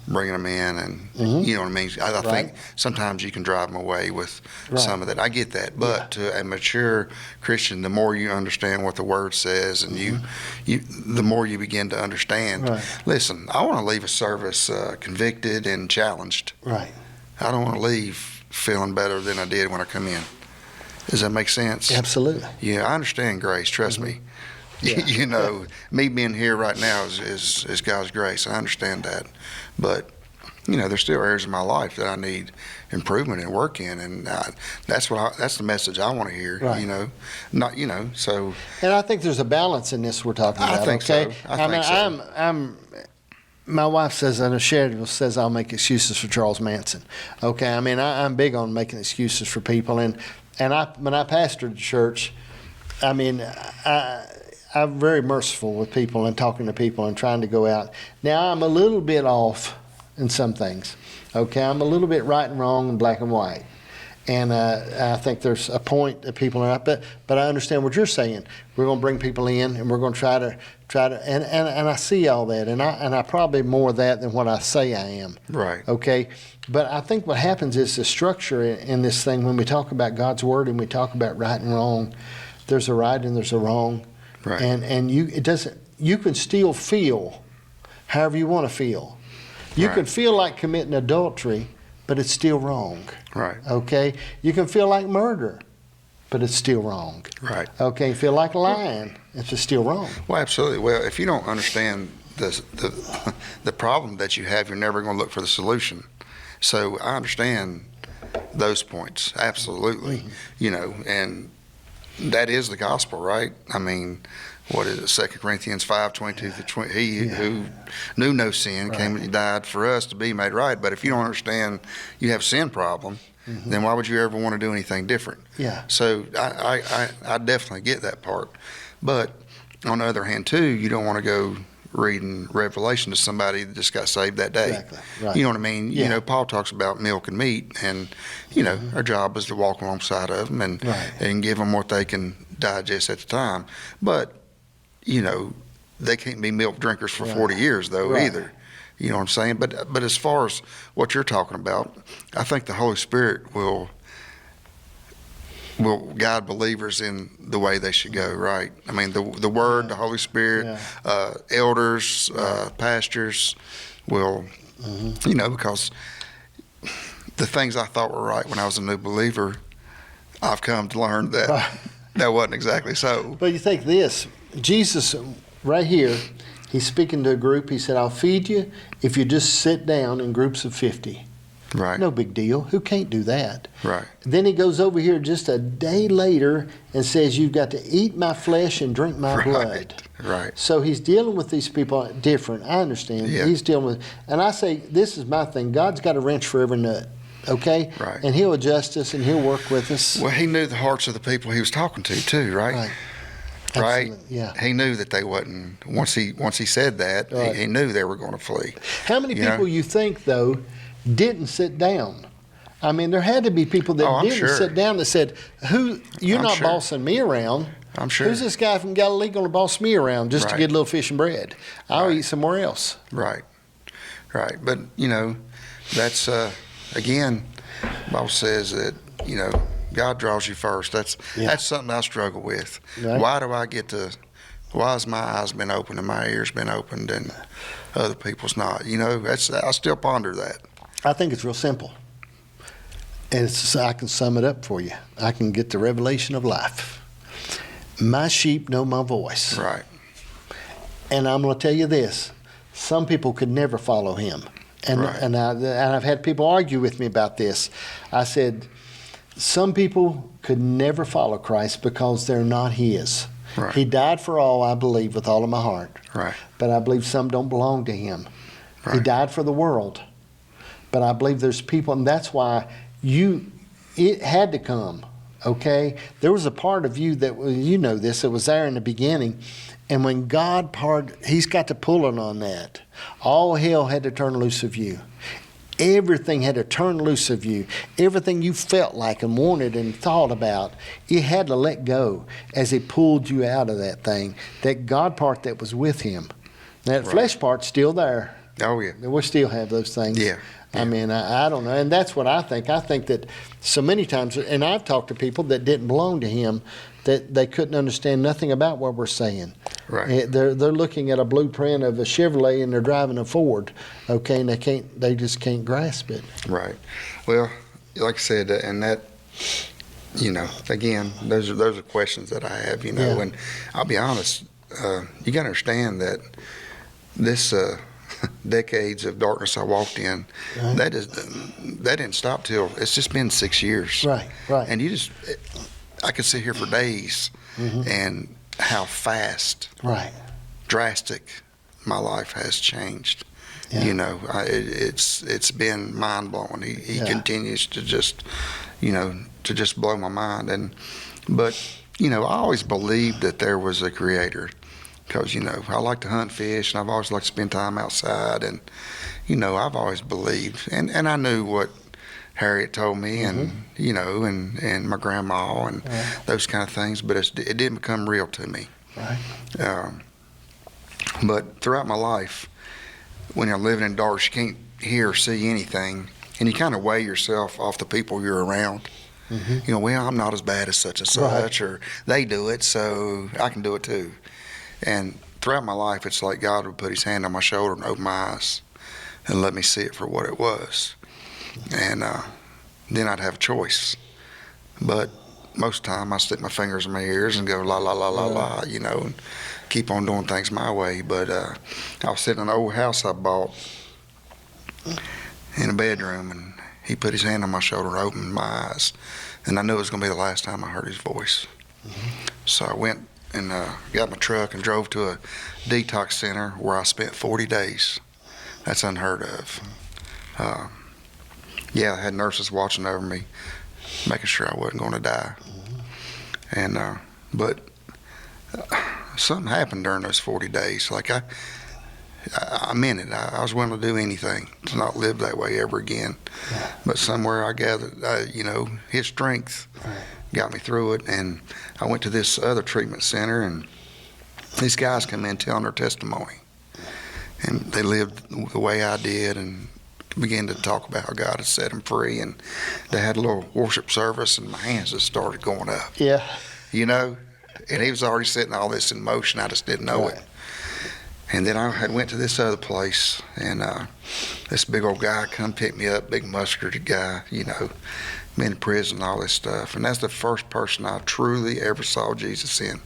Speaker 2: bringing them in, and you know what I mean. I think sometimes you can drive them away with some of that. I get that, but to a mature Christian, the more you understand what the Word says, and you the more you begin to understand.
Speaker 1: Right.
Speaker 2: Listen, I want to leave a service convicted and challenged.
Speaker 1: Right.
Speaker 2: I don't want to leave feeling better than I did when I come in. Does that make sense?
Speaker 1: Absolutely.
Speaker 2: Yeah, I understand grace. Trust me.
Speaker 1: Yeah.
Speaker 2: Me being here right now is God's grace. I understand that. But, there's still areas of my life that I need improvement and work in. And that's the message I want to hear,
Speaker 1: Right.
Speaker 2: so.
Speaker 1: And I think there's a balance in this we're talking about,
Speaker 2: I think
Speaker 1: okay?
Speaker 2: so. I think so.
Speaker 1: My wife says, and Cheryl says, I'll make excuses for Charles Manson. Okay, I'm big on making excuses for people. And when I pastored the church, I'm very merciful with people and talking to people and trying to go out. Now, I'm a little bit off in some things. Okay, I'm a little bit right and wrong and black and white. And I think there's a point that people are not, but I understand what you're saying. We're going to bring people in, and we're going to try to, and I see all that, and I probably more of that than what I say I am.
Speaker 2: Right.
Speaker 1: Okay, but I think what happens is the structure in this thing, when we talk about God's word and we talk about right and wrong, there's a right and there's a wrong,
Speaker 2: Right.
Speaker 1: and you can still feel however you want to feel. You can feel like committing adultery, but it's still wrong.
Speaker 2: Right.
Speaker 1: Okay? You can feel like murder, but it's still wrong.
Speaker 2: Right.
Speaker 1: Okay? Feel like lying, it's still wrong.
Speaker 2: Well, absolutely. Well, if you don't understand the problem that you have, you're never going to look for the solution. So I understand those points, absolutely.
Speaker 1: Mm-hmm.
Speaker 2: And that is the gospel, right? I mean, what is it, 2 Corinthians 5:22-20? He who knew no sin came and died for us to be made right. But if you don't understand you have a sin problem, then why would you ever want to do anything different?
Speaker 1: Yeah.
Speaker 2: So I definitely get that part. But on the other hand, too, you don't want to go reading Revelation to somebody that just got saved that day.
Speaker 1: Exactly. Right.
Speaker 2: You know what I mean?
Speaker 1: Yeah.
Speaker 2: You know, Paul talks about milk and meat, and, our job is to walk alongside of them and give them what they can digest at the time. But, they can't be milk drinkers for 40 years, though, either. You know what I'm saying? But as far as what you're talking about, I think the Holy Spirit will guide believers in the way they should go, right? I mean, the Word, the Holy Spirit, elders, pastors will, because the things I thought were right when I was a new believer, I've come to learn that that wasn't exactly so.
Speaker 1: But you think this, Jesus, right here, he's speaking to a group. He said, I'll feed you if you just sit down in groups of 50.
Speaker 2: Right.
Speaker 1: No big deal. Who can't do that?
Speaker 2: Right.
Speaker 1: Then he goes over here just a day later and says, you've got to eat my flesh and drink my blood.
Speaker 2: Right.
Speaker 1: So he's dealing with these people different. I understand.
Speaker 2: Yeah.
Speaker 1: He's dealing with, and I say, this is my thing. God's got a wrench for every nut. Okay?
Speaker 2: Right.
Speaker 1: And he'll adjust us and he'll work with us.
Speaker 2: Well, he knew the hearts of the people he was talking to, too, right?
Speaker 1: Right.
Speaker 2: Right?
Speaker 1: Absolutely. Yeah.
Speaker 2: He knew that they wasn't, once he said that, he knew they were going to flee.
Speaker 1: How many people you think, though, didn't sit down? I mean, there had to be people that didn't sit down that said, you're not bossing me around.
Speaker 2: I'm sure.
Speaker 1: Who's this guy from Galilee going to boss me around just to get a little fish and bread? I'll eat somewhere else.
Speaker 2: Right. Right. But, that's, again, the Bible says that, God draws you first. That's something I struggle with. Right. Why has my eyes been opened and my ears been opened and other people's not? I still ponder that.
Speaker 1: I think it's real simple. And I can sum it up for you. I can get the revelation of life. My sheep know my voice.
Speaker 2: Right.
Speaker 1: And I'm going to tell you this. Some people could never follow him. And I've had people argue with me about this. I said, some people could never follow Christ because they're not his.
Speaker 2: Right.
Speaker 1: He died for all, I believe, with all of my heart.
Speaker 2: Right.
Speaker 1: But I believe some don't belong to him. Right. He died for the world. But I believe there's people, and that's why it had to come, okay? There was a part of you that was, this, it was there in the beginning. And when God he's got to pulling on that. All hell had to turn loose of you. Everything had to turn loose of you. Everything you felt like and wanted and thought about, it had to let go as he pulled you out of that thing. That God part that was with him. That flesh part's still there.
Speaker 2: Oh, yeah.
Speaker 1: We still have those things.
Speaker 2: Yeah.
Speaker 1: I mean, I don't know. And that's what I think. I think that so many times, and I've talked to people that didn't belong to him, that they couldn't understand nothing about what we're saying.
Speaker 2: Right.
Speaker 1: They're looking at a blueprint of a Chevrolet and they're driving a Ford, okay, and they just can't grasp it.
Speaker 2: Right. Well, like I said, and that, again, those are questions that I have, and I'll be honest, you got to understand that this decades of darkness I walked in, that didn't stop till it's just been 6 years.
Speaker 1: Right.
Speaker 2: And I could sit here for days and how fast, drastic my life has changed. Yeah. It's been mind blowing. He continues to just blow my mind. But I always believed that there was a creator. Because, I like to hunt fish, and I've always liked to spend time outside. And, I've always believed. And I knew what Harriet told me, and you know, and my grandma, and those kind of things. But it didn't become real to me.
Speaker 1: Right.
Speaker 2: But throughout my life, when you're living in dark, you can't hear or see anything, and you kind of weigh yourself off the people you're around. You know, well, I'm not as bad as such and such, or they do it, so I can do it too. And throughout my life, it's like God would put his hand on my shoulder and open my eyes and let me see it for what it was. And then I'd have a choice. But most of the time, I stick my fingers in my ears and go la, la, la, la, la, you know, and keep on doing things my way. But I was sitting in an old house I bought in a bedroom, and he put his hand on my shoulder and opened my eyes. And I knew it was going to be the last time I heard his voice. So I went and got my truck and drove to a detox center where I spent 40 days. That's unheard of. Yeah, I had nurses watching over me, making sure I wasn't going to die. And but something happened during those 40 days. Like I meant it. I was willing to do anything to not live that way ever again. But somewhere I gathered, you know, his strength got me through it. And I went to this other treatment center, and these guys come in telling their testimony. And they lived the way I did, and began to talk about how God had set them free. And they had a little worship service, and my hands just started going up.
Speaker 1: Yeah.
Speaker 2: You know, and he was already setting all this in motion. I just didn't know it. And then I had went to this other place, and this big old guy come pick me up, big muscular guy, you know, been in prison and all this stuff. And that's the first person I truly ever saw Jesus in.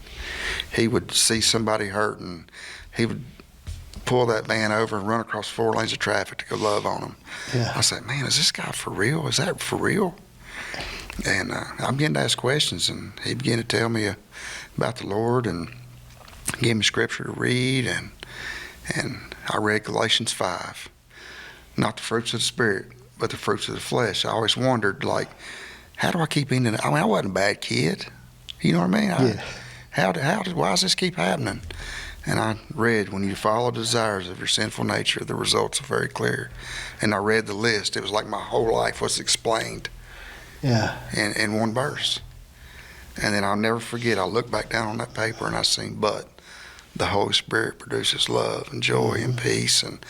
Speaker 2: He would see somebody hurting, he would pull that van over and run across 4 lanes of traffic to go love on them.
Speaker 1: Yeah.
Speaker 2: I said, man, is this guy for real? Is that for real? And I began to ask questions, and he began to tell me about the Lord and gave me scripture to read, and I read Galatians 5. Not the fruits of the Spirit, but the fruits of the flesh. I always wondered, like, how do I keep eating it? I mean, I wasn't a bad kid. You know what I mean? Why does this keep happening? And I read, when you follow the desires of your sinful nature, the results are very clear. And I read the list. It was like my whole life was explained in one verse. And then I'll never forget, I looked back down on that paper and I seen, but the Holy Spirit produces love and joy and peace. And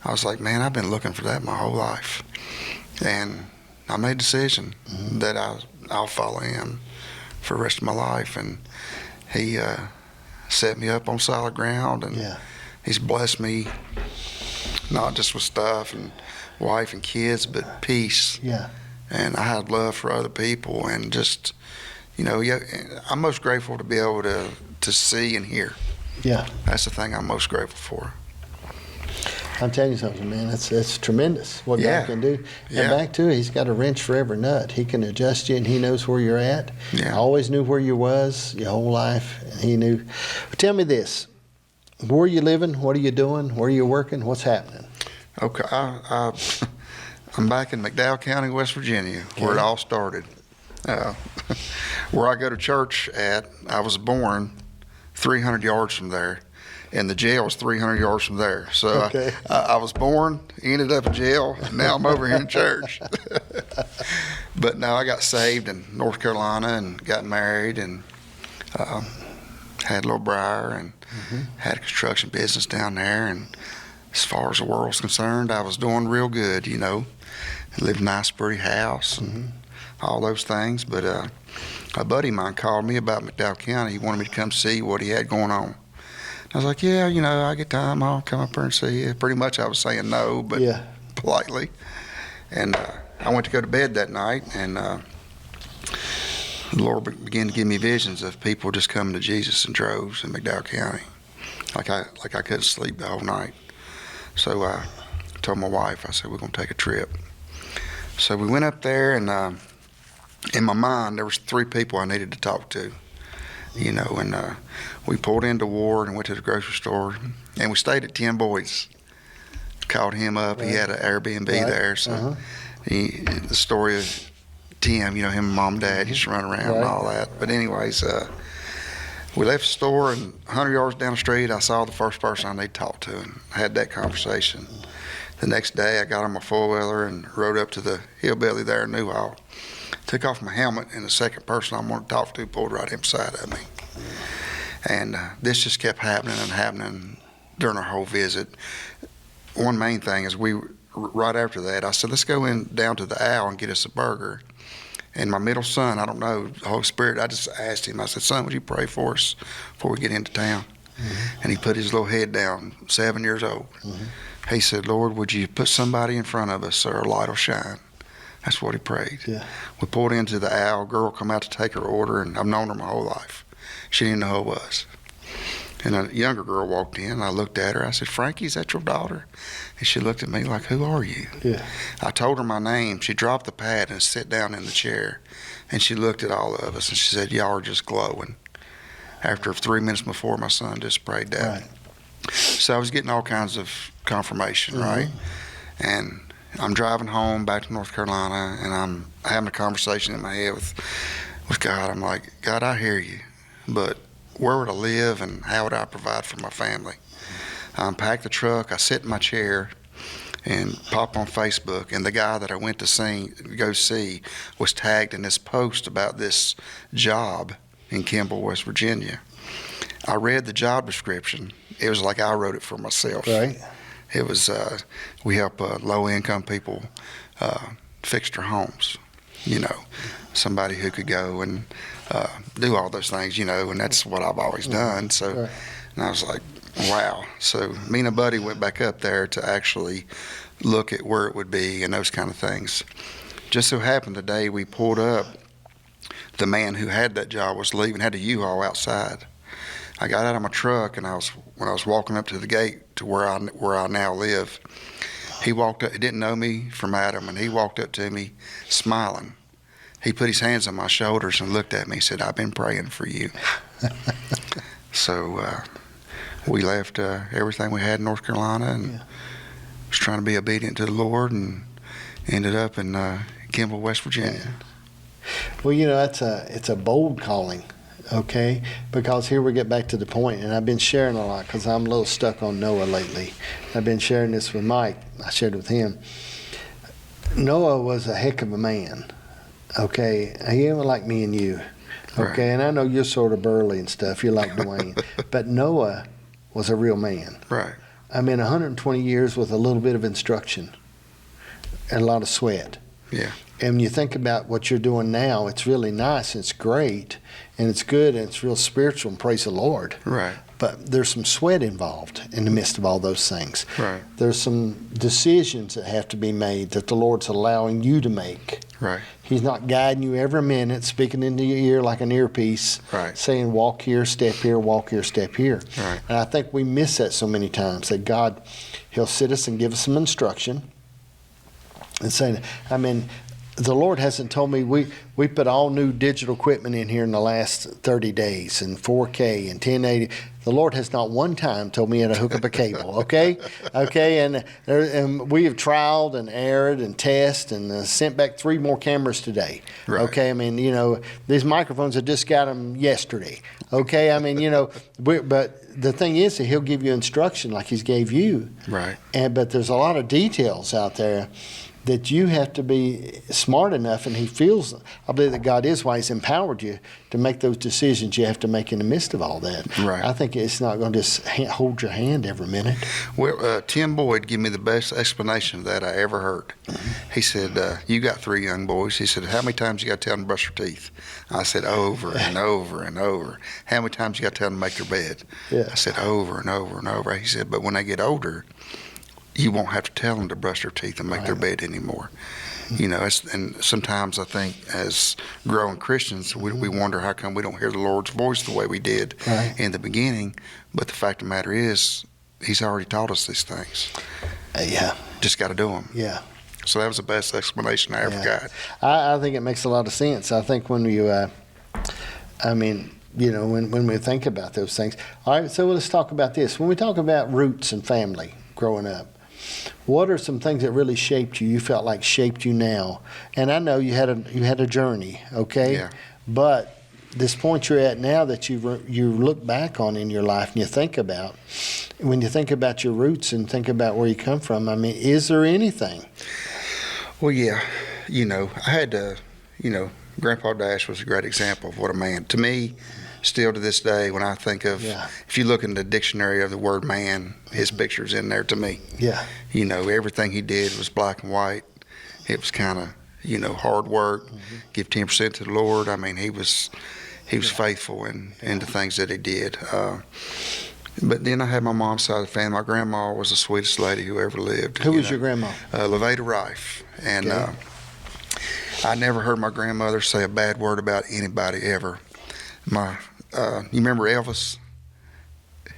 Speaker 2: I was like, man, I've been looking for that my whole life. And I made a decision that I'll follow him for the rest of my life. And he set me up on solid ground, and he's blessed me not just with stuff and wife and kids, but peace. And I had love for other people, and just, you know, I'm most grateful to be able to see and hear. That's the thing I'm most grateful for.
Speaker 1: I'm telling you something, man. It's tremendous what God can do. And back to it, he's got a wrench for every nut. He can adjust you, and he knows where you're at. I always knew where you was your whole life, and he knew. Tell me this: where are you living? What are you doing? Where are you working? What's happening?
Speaker 2: Okay, I'm back in McDowell County, West Virginia, where it all started. Where I go to church at, I was born 300 yards from there. And the jail was 300 yards from there. So I was born, ended up in jail, and now I'm over here in church. But now I got saved in North Carolina and got married, and had a little briar, and had a construction business down there. And as far as the world's concerned, I was doing real good, you know. I lived in a nice, pretty house and all those things. But a buddy of mine called me about McDowell County. He wanted me to come see what he had going on. I was like, yeah, you know, I get time, I'll come up there and see you. Pretty much I was saying no, but politely. And I went to go to bed that night, and the Lord began to give me visions of people just coming to Jesus in droves in McDowell County. Like I couldn't sleep the whole night. So I told my wife, I said, we're going to take a trip. So we went up there, and in my mind, there was 3 people I needed to talk to. You know, and we pulled into Ward and went to the grocery store, and we stayed at Tim Boyd's. Called him up. He had an Airbnb there, so the story of Tim, you know, him and Mom and Dad used to run around and all that. But anyways, we left the store, and 100 yards down the street, I saw the first person I need to talk to, and I had that conversation. The next day, I got on my four-wheeler and rode up to the hillbilly there in Newhall. Took off my helmet, and the second person I wanted to talk to pulled right inside of me. And this just kept happening and happening during our whole visit. One main thing is right after that, I said, let's go down to the Owl and get us a burger. And my middle son, I don't know, the Holy Spirit, I just asked him, I said, son, would you pray for us before we get into town? Mm-hmm. And he put his little head down, 7 years old. Mm-hmm. He said, Lord, would you put somebody in front of us so our light will shine? That's what he prayed. Yeah. We pulled into the Owl, girl come out to take her order, and I've known her my whole life. She didn't know who I was. And a younger girl walked in, and I looked at her. I said, Frankie, is that your daughter? And she looked at me like, who are you? Yeah. I told her my name. She dropped the pad and sat down in the chair. And she looked at all of us, and she said, y'all are just glowing. After 3 minutes before, my son just prayed that. Right. So I was getting all kinds of confirmation, mm-hmm. right? And I'm driving home back to North Carolina, and I'm having a conversation in my head with God. I'm like, God, I hear you, but where would I live and how would I provide for my family? I unpack the truck, I sit in my chair and pop on Facebook, and the guy that I went to go see was tagged in this post about this job in Kimball, West Virginia. I read the job description. It was like I wrote it for myself. Right. It was, we help low-income people fix their homes, somebody who could go and do all those things, and that's what I've always done. So, right. And I was like, wow. So me and a buddy went back up there to actually look at where it would be and those kind of things. Just so happened the day we pulled up, the man who had that job was leaving, had a U-Haul outside. I got out of my truck, and when I was walking up to the gate to where I now live, he walked up. He didn't know me from Adam, and he walked up to me smiling. He put his hands on my shoulders and looked at me and said, I've been praying for you. So we left everything we had in North Carolina and was trying to be obedient to the Lord, and ended up in Kimball, West Virginia.
Speaker 1: Well, it's a bold calling, okay? Because here we get back to the point, and I've been sharing a lot because I'm a little stuck on Noah lately. I've been sharing this with Mike. I shared it with him. Noah was a heck of a man. Okay, he ain't like me and you. Okay, right. And I know you're sort of burly and stuff. You're like Dwayne, but Noah was a real man.
Speaker 2: Right.
Speaker 1: 120 years with a little bit of instruction and a lot of sweat.
Speaker 2: Yeah.
Speaker 1: And when you think about what you're doing now, it's really nice and it's great and it's good and it's real spiritual, and praise the Lord.
Speaker 2: Right.
Speaker 1: But there's some sweat involved in the midst of all those things.
Speaker 2: Right.
Speaker 1: There's some decisions that have to be made that the Lord's allowing you to make.
Speaker 2: Right.
Speaker 1: He's not guiding you every minute, speaking into your ear like an earpiece,
Speaker 2: right.
Speaker 1: saying walk here, step here, walk here, step here.
Speaker 2: Right.
Speaker 1: And I think we miss that so many times, that God, He'll sit us and give us some instruction and say, the Lord hasn't told me, we put all new digital equipment in here in the last 30 days, and 4K and 1080. The Lord has not one time told me how to hook up a cable, okay? Okay, and we have trialed and erred and tested and sent back 3 more cameras today, right. Okay? These microphones, I just got them yesterday, okay? But the thing is that He'll give you instruction like He's gave you.
Speaker 2: Right.
Speaker 1: But there's a lot of details out there that you have to be smart enough, and I believe that God is why He's empowered you to make those decisions you have to make in the midst of all that.
Speaker 2: Right.
Speaker 1: I think it's not going to just hold your hand every minute.
Speaker 2: Well, Tim Boyd gave me the best explanation of that I ever heard. Mm-hmm. He said, you got 3 young boys. He said, how many times you got to tell them to brush their teeth? I said, over and over and over. How many times you got to tell them to make their bed?
Speaker 1: Yeah.
Speaker 2: I said, over and over and over. He said, but when they get older, you won't have to tell them to brush their teeth and make their bed anymore. And sometimes I think as growing Christians, we wonder how come we don't hear the Lord's voice the way we did in the beginning. But the fact of the matter is, He's already taught us these things.
Speaker 1: Yeah.
Speaker 2: Just got to do them.
Speaker 1: Yeah.
Speaker 2: So that was the best explanation I ever got.
Speaker 1: I think it makes a lot of sense. I think when you, when we think about those things. All right, so let's talk about this. When we talk about roots and family growing up, what are some things that really shaped you felt like shaped you now? And I know you had a journey, okay?
Speaker 2: Yeah.
Speaker 1: But this point you're at now that you look back on in your life and you think about, when you think about your roots and think about where you come from, I mean, is there anything?
Speaker 2: Well, yeah, I had to, Grandpa Dash was a great example of what a man, to me, still to this day, when I think of, if you look in the dictionary of the word man, his picture's in there to me.
Speaker 1: Yeah.
Speaker 2: Everything he did was black and white. It was kind of, hard work, give 10% to the Lord. I mean, he was faithful in the things that he did. But then I had my mom's side of the family. My grandma was the sweetest lady who ever lived.
Speaker 1: Who was your grandma?
Speaker 2: Levada Rife. And I never heard my grandmother say a bad word about anybody ever. You remember Elvis?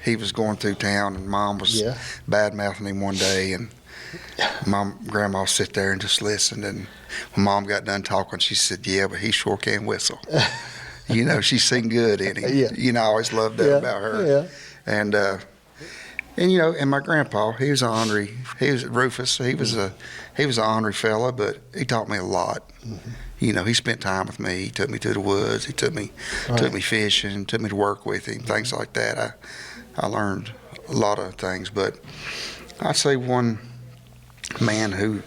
Speaker 2: He was going through town, and Mom was bad-mouthing him one day, and Grandma sit there and just listened. And when Mom got done talking, she said, "Yeah, but he sure can whistle." She's seen good in him. I always loved that about her.
Speaker 1: Yeah.
Speaker 2: And my grandpa, he was Rufus. He was an ornery fella, but he taught me a lot. He spent time with me. He took me to the woods. He took me fishing, took me to work with him, things like that. I learned a lot of things, but I'd say one man who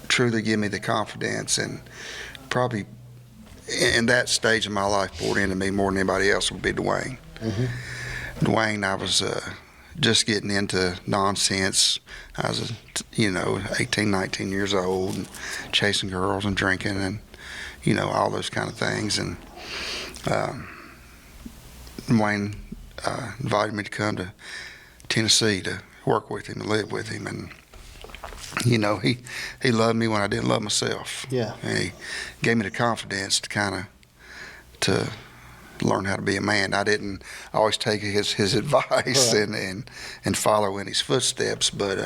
Speaker 2: truly gave me the confidence and probably in that stage of my life poured into me more than anybody else would be Dwayne. Dwayne, I was just getting into nonsense. I was, 18, 19 years old, and chasing girls and drinking and, all those kind of things. And Dwayne invited me to come to Tennessee to work with him, to live with him. And, he loved me when I didn't love myself.
Speaker 1: Yeah.
Speaker 2: And he gave me the confidence to learn how to be a man. I didn't always take his advice and follow in his footsteps, but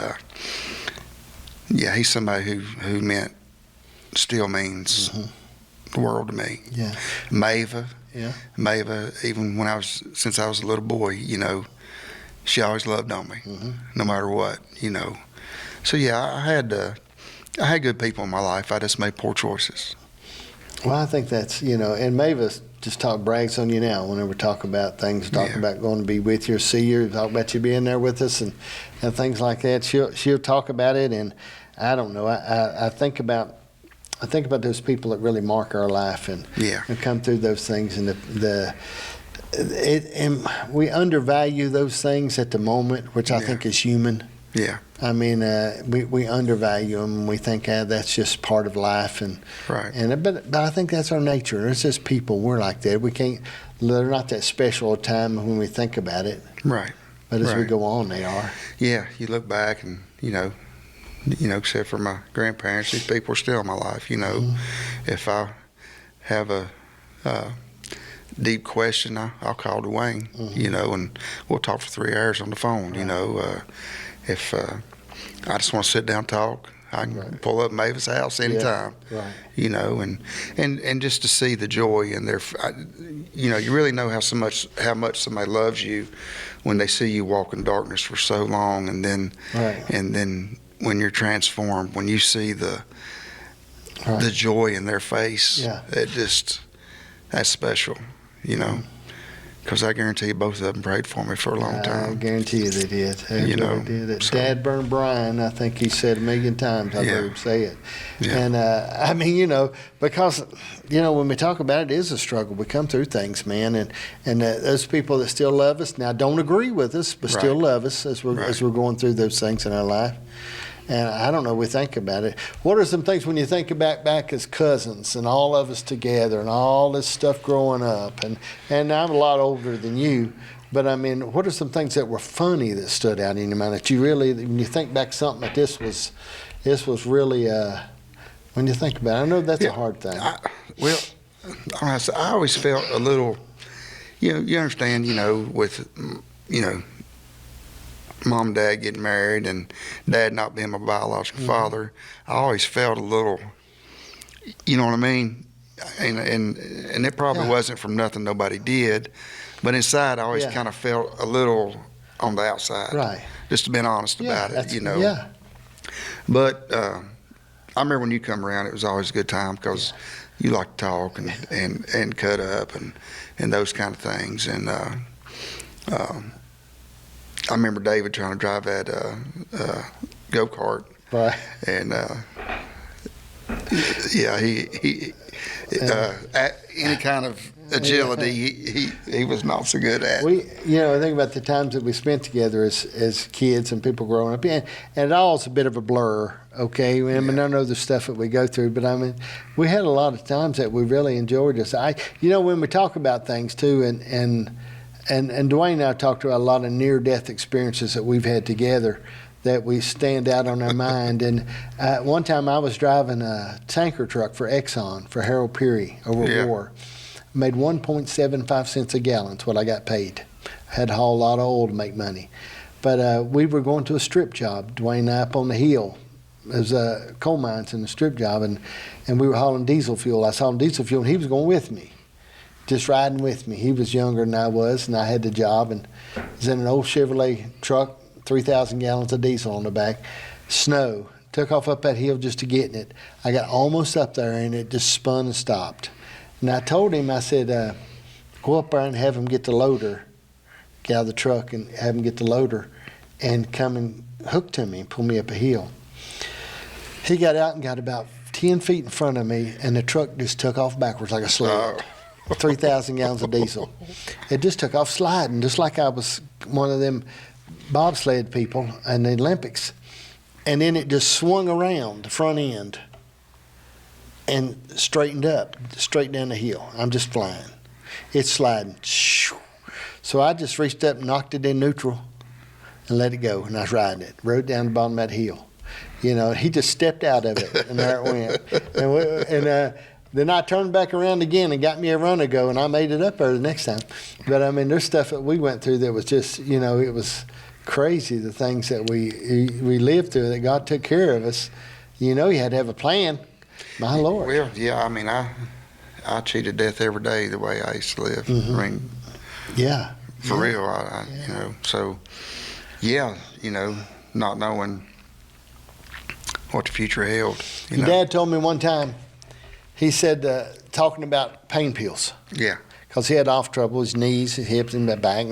Speaker 2: he's somebody who still means the world to me.
Speaker 1: Yeah.
Speaker 2: Mava, even since I was a little boy, she always loved on me, no matter what, So I had good people in my life. I just made poor choices.
Speaker 1: Well, I think that's, and Mavis just brags on you now whenever we talk about things, about going to be with you or see you, talk about you being there with us and things like that. She'll talk about it, and I don't know. I think about those people that really mark our life and come through those things, and and we undervalue those things at the moment, which I think is human.
Speaker 2: Yeah.
Speaker 1: I mean, we undervalue them. We think that's just part of life, but I think that's our nature. It's just people. We're like that. We can't. They're not that special a time when we think about it.
Speaker 2: Right.
Speaker 1: But as we go on, they are.
Speaker 2: Yeah. You look back, and except for my grandparents, these people are still in my life. If I have a deep question, I'll call Dwayne. And we'll talk for 3 hours on the phone. If I just want to sit down and talk, I can pull up Mavis' house anytime. And just to see the joy in their, you really know how much somebody loves you when they see you walk in darkness for so long, and then when you're transformed, when you see the joy in their face, that's special, Because I guarantee you both of them prayed for me for a long time.
Speaker 1: I guarantee you they did. They did. Dad burned Brian, I think he said 1 million times. I've heard him say it. Yeah. And, because, when we talk about it, it is a struggle. We come through things, man. And those people that still love us, now don't agree with us, but still love us as we're going through those things in our life. And I don't know, we think about it. What are some things when you think back as cousins and all of us together and all this stuff growing up? And I'm a lot older than you, but I mean, what are some things that were funny that stood out in your mind that you really, when you think back something like this was really, when you think about it, I know that's a hard thing.
Speaker 2: I always felt a little, you understand, with, Mom and Dad getting married and Dad not being my biological father, I always felt a little, you know what I mean? And it probably wasn't from nothing nobody did, but inside I always kind of felt a little on the outside.
Speaker 1: Right.
Speaker 2: Just to be honest about it, But I remember when you come around, it was always a good time because you like to talk and cut up and those kind of things. And I remember David trying to drive that go-kart.
Speaker 1: Right.
Speaker 2: And yeah, he any kind of agility he was not so good at.
Speaker 1: I think about the times that we spent together as kids and people growing up, and it all is a bit of a blur. Okay, I mean, I know the stuff that we go through, but I mean, we had a lot of times that we really enjoyed this. When we talk about things too, and Dwayne and I talked about a lot of near-death experiences that we've had together that we stand out on our mind. And one time I was driving a tanker truck for Exxon, for Harold Peary over war. Made 1.75 cents a gallon. That's what I got paid. I had to haul a lot of oil to make money. But we were going to a strip job, Dwayne and I, up on the hill. There's coal mines in the strip job, and we were hauling diesel fuel. I was hauling diesel fuel, and he was going with me, just riding with me. He was younger than I was, and I had the job, and he was in an old Chevrolet truck, 3,000 gallons of diesel on the back. Snow. Took off up that hill just to get in it. I got almost up there, and it just spun and stopped. And I told him, I said, go up there and have him get the loader, get out of the truck and have him get the loader and come and hook to me and pull me up a hill. He got out and got about 10 feet in front of me, and the truck just took off backwards like a sled. 3,000 gallons of diesel. It just took off sliding, just like I was one of them bobsled people in the Olympics. And then it just swung around the front end and straightened up, straight down the hill. I'm just flying. It's sliding. So I just reached up and knocked it in neutral and let it go. And I was riding it, rode down the bottom of that hill. He just stepped out of it, and there it went. Then I turned back around again and got me a run ago, and I made it up there the next time. But, I mean, there's stuff that we went through that was just, it was crazy, the things that we lived through, that God took care of us. You had to have a plan. My Lord.
Speaker 2: Well, yeah, I mean, I cheated death every day the way I used to live.
Speaker 1: Mm-hmm.
Speaker 2: I mean, for real, so, not knowing what the future held.
Speaker 1: Your dad told me one time, he said, talking about pain pills.
Speaker 2: Yeah.
Speaker 1: Because he had off trouble, his knees, his hips, and back.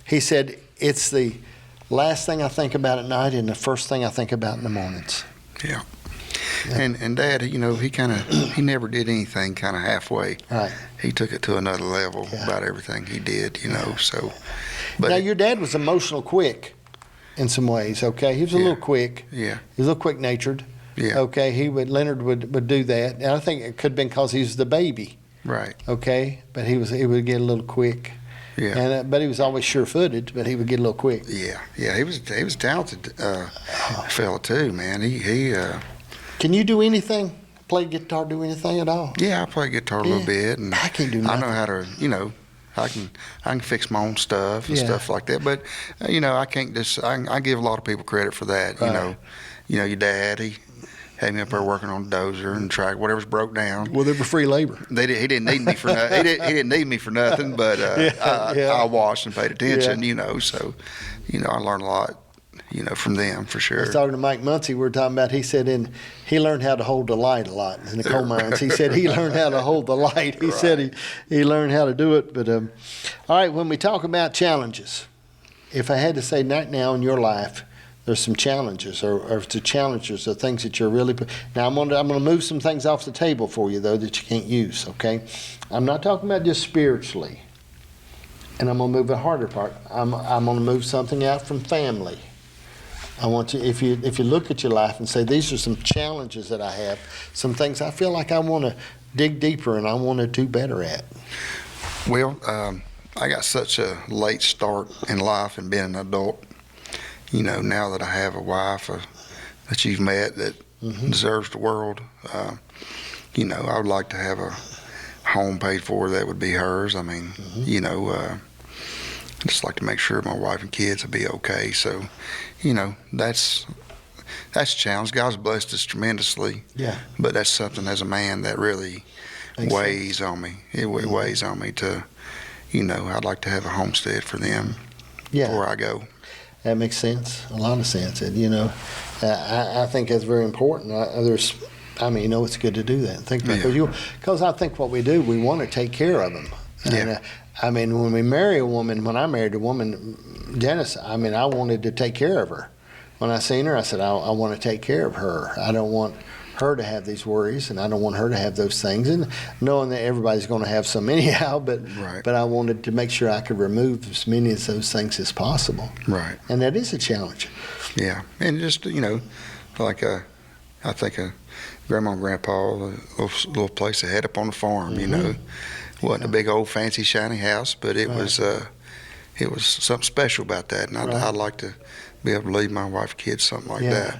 Speaker 1: He said, it's the last thing I think about at night and the first thing I think about in the mornings.
Speaker 2: Yeah. And Dad, he he never did anything kind of halfway.
Speaker 1: Right.
Speaker 2: He took it to another level about everything he did, so. But
Speaker 1: now, your dad was emotional quick in some ways, okay? He was a little quick.
Speaker 2: Yeah.
Speaker 1: He was a little quick-natured.
Speaker 2: Yeah.
Speaker 1: Okay, Leonard would do that. And I think it could have been because he was the baby.
Speaker 2: Right.
Speaker 1: Okay, but he would get a little quick.
Speaker 2: Yeah.
Speaker 1: And but he was always sure-footed, but he would get a little quick.
Speaker 2: Yeah. Yeah, he was a talented fella too, man. He
Speaker 1: Can you do anything? Play guitar, do anything at all?
Speaker 2: Yeah, I play guitar a little bit, and
Speaker 1: I can't do nothing.
Speaker 2: I know how to, I can fix my own stuff and stuff like that. But I can't just. I give a lot of people credit for that.
Speaker 1: Right.
Speaker 2: Your dad, he had me up there working on the dozer and track whatever's broke down.
Speaker 1: Well, they were free labor.
Speaker 2: He didn't need me for nothing. He didn't need me for nothing. But I watched and paid attention. So I learned a lot. From them, for sure.
Speaker 1: I was talking to Mike Muncie, we were talking about, he said he learned how to hold the light a lot in the coal mines. He said he learned how to hold the light. He said he learned how to do it. But, all right, when we talk about challenges, if I had to say right now in your life, there's some challenges, or the challenges are things that you're really, now I'm going to move some things off the table for you, though, that you can't use, okay? I'm not talking about just spiritually, and I'm going to move the harder part. I'm going to move something out from family. I want you, if you look at your life and say, these are some challenges that I have, some things I feel like I want to dig deeper and I want to do better at.
Speaker 2: Well, I got such a late start in life and being an adult. Now that I have a wife that you've met that deserves the world, I would like to have a home paid for that would be hers. I mean, I just like to make sure my wife and kids will be okay. So, that's a challenge. God's blessed us tremendously.
Speaker 1: Yeah.
Speaker 2: But that's something as a man that really weighs on me. It weighs on me to, I'd like to have a homestead for them before I go.
Speaker 1: That makes sense, a lot of sense. And, I think that's very important. There's I mean, it's good to do that. Think about because I think what we do, we want to take care of them. And, I mean, when we marry a woman, when I married a woman, Janice, I mean, I wanted to take care of her. When I seen her, I said, I want to take care of her. I don't want her to have these worries, and I don't want her to have those things. And knowing that everybody's going to have some anyhow, but I wanted to make sure I could remove as many of those things as possible.
Speaker 2: Right.
Speaker 1: And that is a challenge.
Speaker 2: Yeah, and just like I think Grandma and Grandpa, a little place they had up on the farm. Wasn't a big old fancy shiny house, but it was something special about that, and I'd like to be able to leave my wife and kids something like that.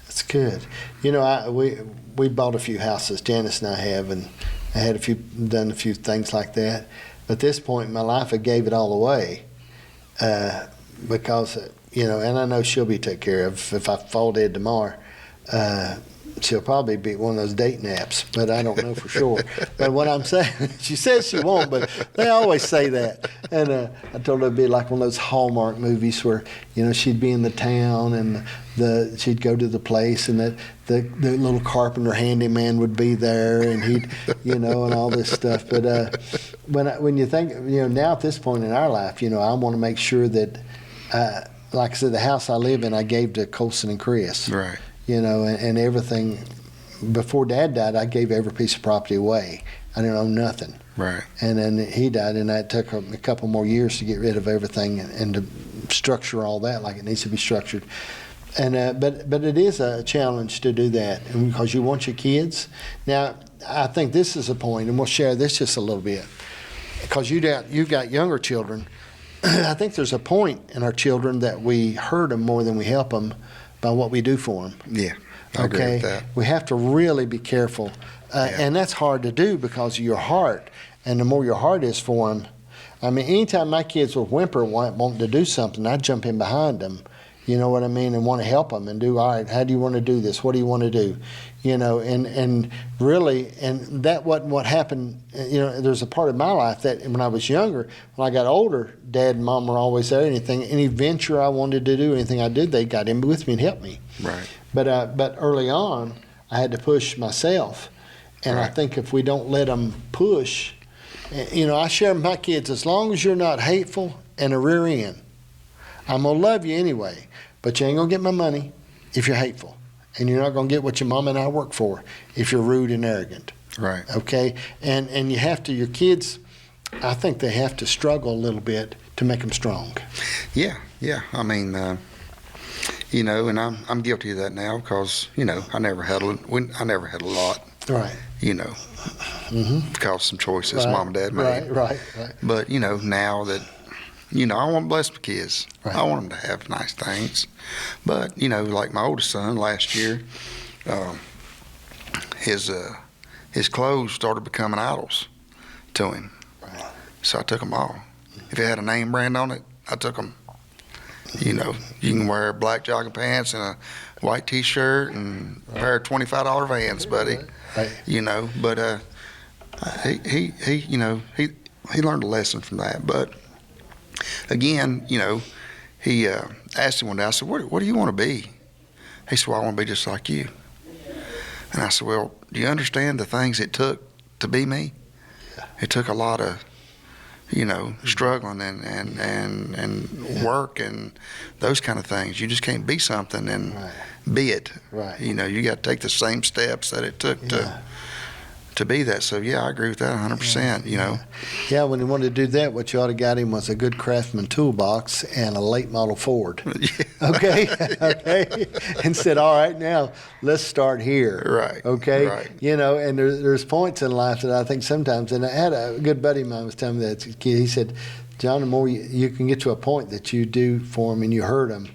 Speaker 1: That's good. We bought a few houses, Janice and I have, and I had done a few things like that. But at this point in my life, I gave it all away because and I know she'll be taken care of. If I fall dead tomorrow, she'll probably be one of those dating apps, but I don't know for sure. But what I'm saying, she says she won't, but they always say that. And I told her it'd be like one of those Hallmark movies where, she'd be in the town and she'd go to the place and the little carpenter handyman would be there and he'd, and all this stuff. But when you think, now at this point in our life, I want to make sure that, like I said, the house I live in, I gave to Colson and Chris.
Speaker 2: Right.
Speaker 1: And everything. Before Dad died, I gave every piece of property away. I didn't own nothing.
Speaker 2: Right.
Speaker 1: And then he died, and it took a couple more years to get rid of everything and to structure all that like it needs to be structured. And but it is a challenge to do that, and because you want your kids. Now, I think this is a point, and we'll share this just a little bit, because you've got younger children. I think there's a point in our children that we hurt them more than we help them by what we do for them.
Speaker 2: Yeah, I agree with that.
Speaker 1: We have to really be careful. And that's hard to do because of your heart. And the more your heart is for them, I mean, anytime my kids will whimper wanting to do something, I jump in behind them, you know what I mean, and want to help them and do, all right, how do you want to do this? What do you want to do? And really, and that wasn't what happened. There's a part of my life that when I was younger, when I got older, Dad and Mom were always there. Any venture I wanted to do, anything I did, they got in with me and helped me.
Speaker 2: Right.
Speaker 1: But early on, I had to push myself. And I think if we don't let them push, I share with my kids, as long as you're not hateful and a rear end, I'm going to love you anyway, but you ain't going to get my money if you're hateful. And you're not going to get what your mom and I work for if you're rude and arrogant.
Speaker 2: Right.
Speaker 1: Okay? And you have to, your kids, I think they have to struggle a little bit to make them strong.
Speaker 2: Yeah. I mean, and I'm guilty of that now because, I never had a lot.
Speaker 1: Right.
Speaker 2: Because of some choices Mom and Dad made.
Speaker 1: Right.
Speaker 2: But, now that, I want to bless my kids.
Speaker 1: Right.
Speaker 2: I want them to have nice things. But, like my oldest son last year, his clothes started becoming idols to him.
Speaker 1: Right.
Speaker 2: So I took them all. If it had a name brand on it, I took them. You can wear black jogging pants and a white T-shirt and a pair of $25 Vans, buddy.
Speaker 1: Right.
Speaker 2: But he learned a lesson from that. But again, he asked him one day, I said, what do you want to be? He said, well, I want to be just like you. And I said, well, do you understand the things it took to be me? Yeah. It took a lot of, struggling and work and those kind of things. You just can't be something and be it.
Speaker 1: Right.
Speaker 2: You got to take the same steps that it took to be that. So, yeah, I agree with that 100%,
Speaker 1: Yeah, when he wanted to do that, what you ought to got him was a good Craftsman toolbox and a late model Ford. Okay? And said, all right, now let's start here.
Speaker 2: Right.
Speaker 1: Okay?
Speaker 2: Right.
Speaker 1: And there's points in life that I think sometimes, and I had a good buddy of mine was telling me that as a kid, he said, John, the more you can get to a point that you do for them and you hurt them.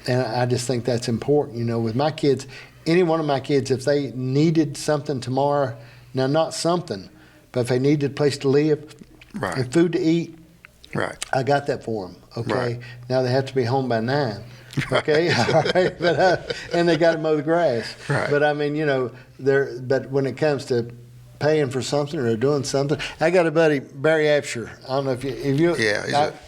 Speaker 1: And I just think that's important. With my kids, any one of my kids, if they needed something tomorrow, now, not something, but if they needed a place to live and food to eat, I got that for them, okay?
Speaker 2: Right.
Speaker 1: Now they have to be home by 9, okay? All right, but, and they got to mow the grass.
Speaker 2: Right.
Speaker 1: But, I mean, but when it comes to paying for something or doing something, I got a buddy, Barry Absher. I don't know if you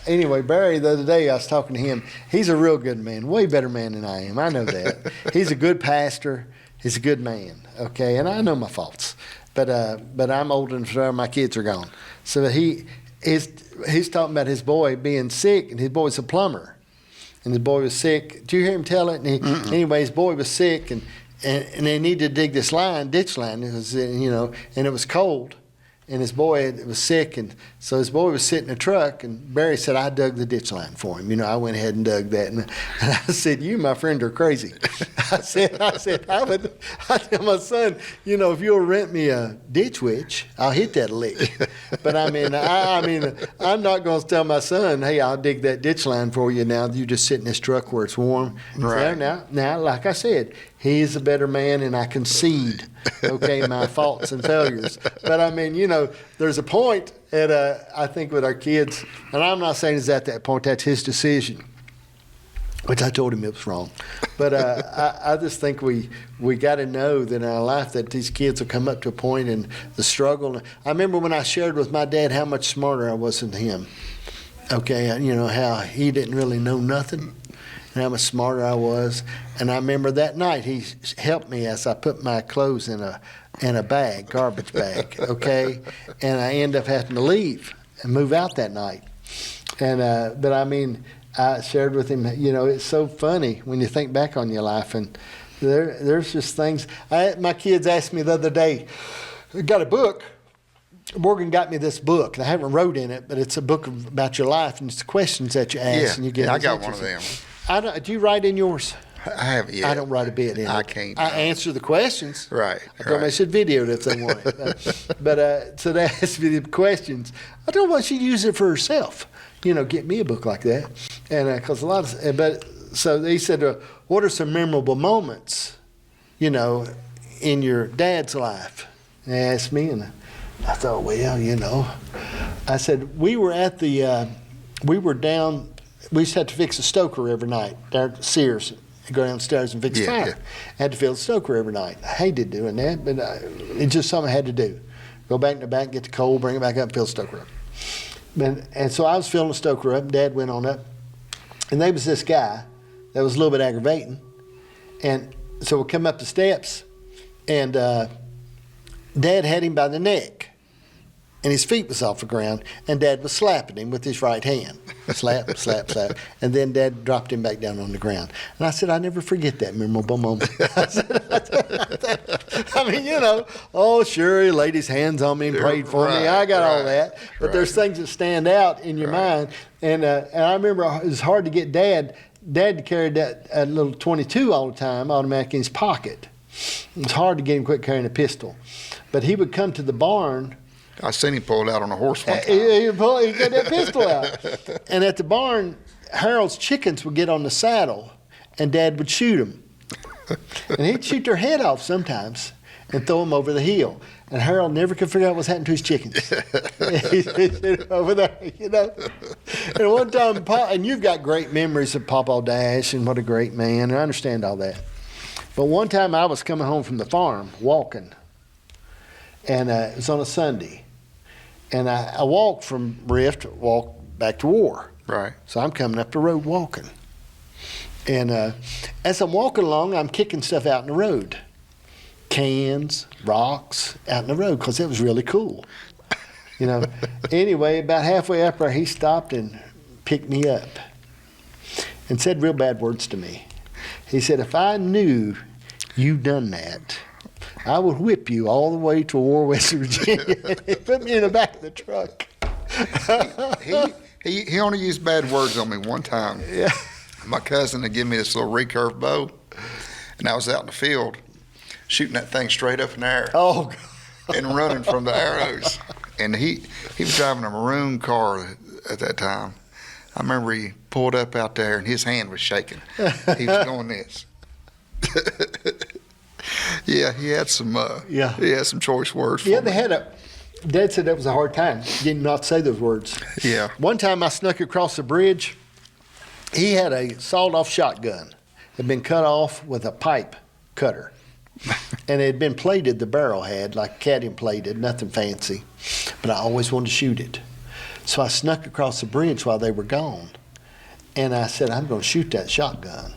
Speaker 1: anyway, Barry, the other day I was talking to him. He's a real good man, way better man than I am. I know that. He's a good pastor. He's a good man, okay? And I know my faults, but I'm old enough to my kids are gone. So he's talking about his boy being sick, and his boy's a plumber. And his boy was sick. Did you hear him tell it? And anyway, his boy was sick, and they needed to dig this ditch line. It was, and it was cold. And his boy was sick, and so his boy was sitting in a truck, and Barry said, I dug the ditch line for him. I went ahead and dug that. And I said, you, my friend, are crazy. I tell my son, if you'll rent me a ditch witch, I'll hit that lick. But I'm not going to tell my son, hey, I'll dig that ditch line for you now. You just sit in this truck where it's warm.
Speaker 2: Right.
Speaker 1: So now, like I said, he's a better man, and I concede, okay, my faults and failures. But there's a point I think with our kids, and I'm not saying it's at that point, that's his decision, which I told him it was wrong. But I just think we got to know that in our life that these kids will come up to a point in the struggle. I remember when I shared with my dad how much smarter I was than him, okay, how he didn't really know nothing. And how much smarter I was. And I remember that night he helped me as I put my clothes in a bag, garbage bag, okay? And I ended up having to leave and move out that night. And but I shared with him, it's so funny when you think back on your life, and there's just things. My kids asked me the other day, I got a book. Morgan got me this book. I haven't wrote in it, but it's a book about your life, and it's the questions that you ask, and you get.
Speaker 2: Yeah, I got one of them.
Speaker 1: Do you write in yours?
Speaker 2: I haven't yet.
Speaker 1: I don't write a bit in it.
Speaker 2: I can't.
Speaker 1: I answer the questions.
Speaker 2: Right.
Speaker 1: I told them they should video it if they want it. But so they asked me the questions. I told them she'd use it for herself. Get me a book like that. And because so they said, what are some memorable moments, in your dad's life? And they asked me, and I thought, I said, we were down. We used to have to fix a stoker every night down at Sears. Go downstairs and fix a fire. I had to fill the stoker every night. I hated doing that, but it's just something I had to do. Go back in the back, get the coal, bring it back up, and fill the stoker up. And so I was filling the stoker up, and Dad went on up. And there was this guy that was a little bit aggravating. And so we come up the steps, and Dad had him by the neck. And his feet was off the ground, and Dad was slapping him with his right hand. Slap, slap, slap. And then Dad dropped him back down on the ground. And I said, I never forget that memorable moment. Oh, sure, he laid his hands on me and prayed for me. I got all that. But there's things that stand out in your mind. And I remember it was hard to get Dad. Dad carried that little .22 all the time, automatic, in his pocket. It was hard to get him quit carrying a pistol. But he would come to the barn.
Speaker 2: I seen him pull it out on a horse one time.
Speaker 1: He got that pistol out. And at the barn, Harold's chickens would get on the saddle, and Dad would shoot them. And he'd shoot their head off sometimes and throw them over the hill. And Harold never could figure out what's happened to his chickens. He's over there, And one time, and you've got great memories of Papa Dash and what a great man, and I understand all that. But one time I was coming home from the farm, walking, and it was on a Sunday. And I walked from Rift, walked back to War.
Speaker 2: Right.
Speaker 1: So I'm coming up the road walking. And as I'm walking along, I'm kicking stuff out in the road. Cans, rocks, out in the road, because it was really cool. Anyway, about halfway up there, he stopped and picked me up and said real bad words to me. He said, if I knew you done that, I would whip you all the way to War, West Virginia. He put me in the back of the truck.
Speaker 2: He only used bad words on me one time.
Speaker 1: Yeah.
Speaker 2: My cousin had given me this little recurve bow, and I was out in the field shooting that thing straight up in the air.
Speaker 1: Oh, God.
Speaker 2: And running from the arrows. And he was driving a maroon car at that time. I remember he pulled up out there, and his hand was shaking. He was doing this. Yeah, he had some. He had some choice words.
Speaker 1: Yeah, they had Dad said that was a hard time getting not to say those words.
Speaker 2: Yeah.
Speaker 1: One time I snuck across the bridge. He had a sawed-off shotgun. Had been cut off with a pipe cutter, and it had been plated. The barrel had like cadmium plated, nothing fancy. But I always wanted to shoot it, so I snuck across the bridge while they were gone, and I said, "I'm going to shoot that shotgun."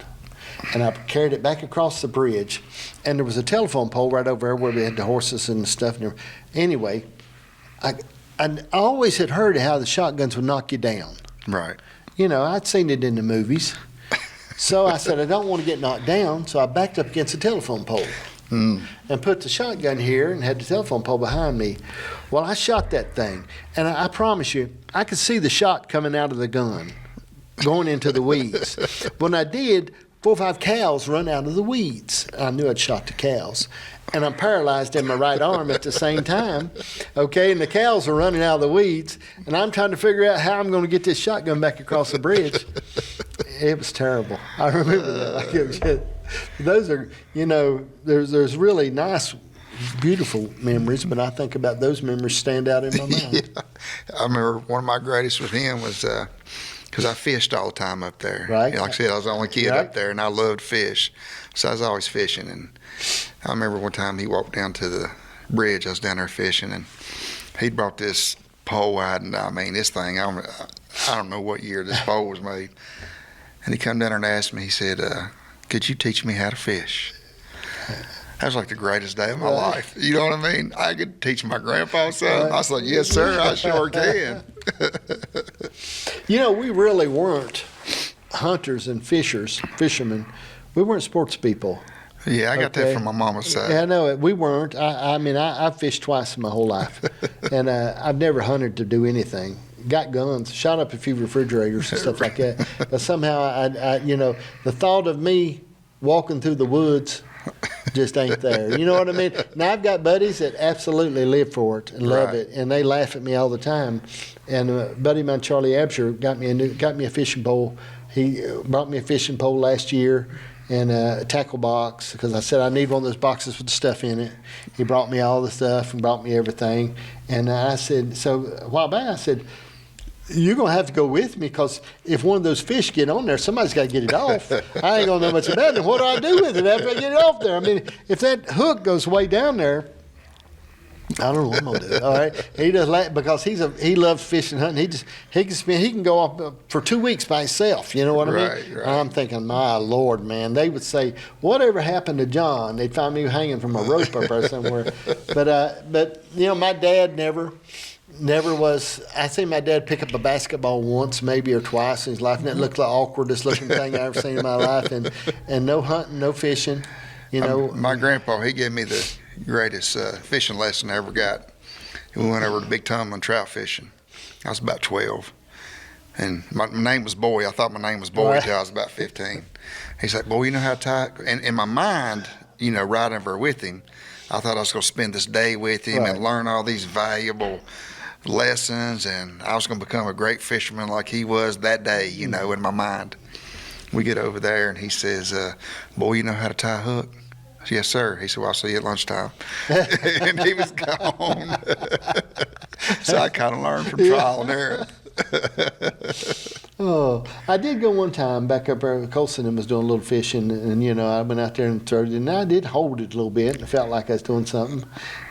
Speaker 1: and I carried it back across the bridge, and there was a telephone pole right over there where we had the horses and stuff. Anyway, I always had heard how the shotguns would knock you down.
Speaker 2: Right.
Speaker 1: You know, I'd seen it in the movies. So I said, I don't want to get knocked down, so I backed up against the telephone pole and put the shotgun here and had the telephone pole behind me. Well, I shot that thing, and I promise you, I could see the shot coming out of the gun, going into the weeds. When I did, 4 or 5 cows run out of the weeds. I knew I'd shot the cows. And I'm paralyzed in my right arm at the same time, okay? And the cows are running out of the weeds, and I'm trying to figure out how I'm going to get this shotgun back across the bridge. It was terrible. I remember that. Like it was just, those are, you know, there's really nice, beautiful memories, but I think about those memories stand out in my mind.
Speaker 2: Yeah. I remember one of my greatest with him was because I fished all the time up there.
Speaker 1: Right.
Speaker 2: Like I said, I was the only kid
Speaker 1: Right.
Speaker 2: up there, and I loved fish, so I was always fishing. And I remember one time he walked down to the bridge. I was down there fishing, and he brought this pole out, and I mean, this thing, I don't know what year this pole was made. And he come down there and asked me, he said, could you teach me how to fish? That was like the greatest day of my life. You know what I mean? I could teach my grandpa something. I was like, yes, sir, I sure can.
Speaker 1: You know, we really weren't hunters and fishermen. We weren't sports people.
Speaker 2: Yeah, I got that from my mama's side.
Speaker 1: Yeah, I know it. We weren't. I mean, I've fished twice in my whole life, and I've never hunted to do anything. Got guns, shot up a few refrigerators and stuff like that. But somehow, I you know, the thought of me walking through the woods just ain't there. You know what I mean? Now, I've got buddies that absolutely live for it and love it, and they laugh at me all the time. And a buddy of mine, Charlie Absher, got me a fishing pole. He brought me a fishing pole last year and a tackle box because I said I need one of those boxes with the stuff in it. He brought me all the stuff and brought me everything. And I said, so a while back, I said, you're going to have to go with me because if one of those fish get on there, somebody's got to get it off. I ain't going to know much about it. What do I do with it after I get it off there? I mean, if that hook goes way down there, I don't know what I'm going to do. All right. He does because he loves fishing, hunting. He can go off for 2 weeks by himself. You know what I mean?
Speaker 2: Right.
Speaker 1: I'm thinking, my Lord, man. They would say, whatever happened to John? They'd find me hanging from a rope up there somewhere. But you know, my dad never was. I seen my dad pick up a basketball once, maybe or twice in his life, and it looked like the awkwardest looking thing I ever seen in my life. And no hunting, no fishing. You know,
Speaker 2: my grandpa, he gave me the greatest fishing lesson I ever got. We went over to Big Tumlin trout fishing. I was about 12, and my name was Boy. I thought my name was Boy until I was about 15. He's like, boy, you know how to tie? And in my mind, you know, riding over with him, I thought I was going to spend this day with him and learn all these valuable lessons, and I was going to become a great fisherman like he was that day, you know, in my mind. We get over there, and he says, boy, you know how to tie a hook? Yes, sir. He said, well, I'll see you at lunchtime. And he was gone. So I kind of learned from trial and error.
Speaker 1: Oh, I did go one time back up there. Colson and was doing a little fishing, and you know, I went out there and threw it, and I did hold it a little bit, and I felt like I was doing something.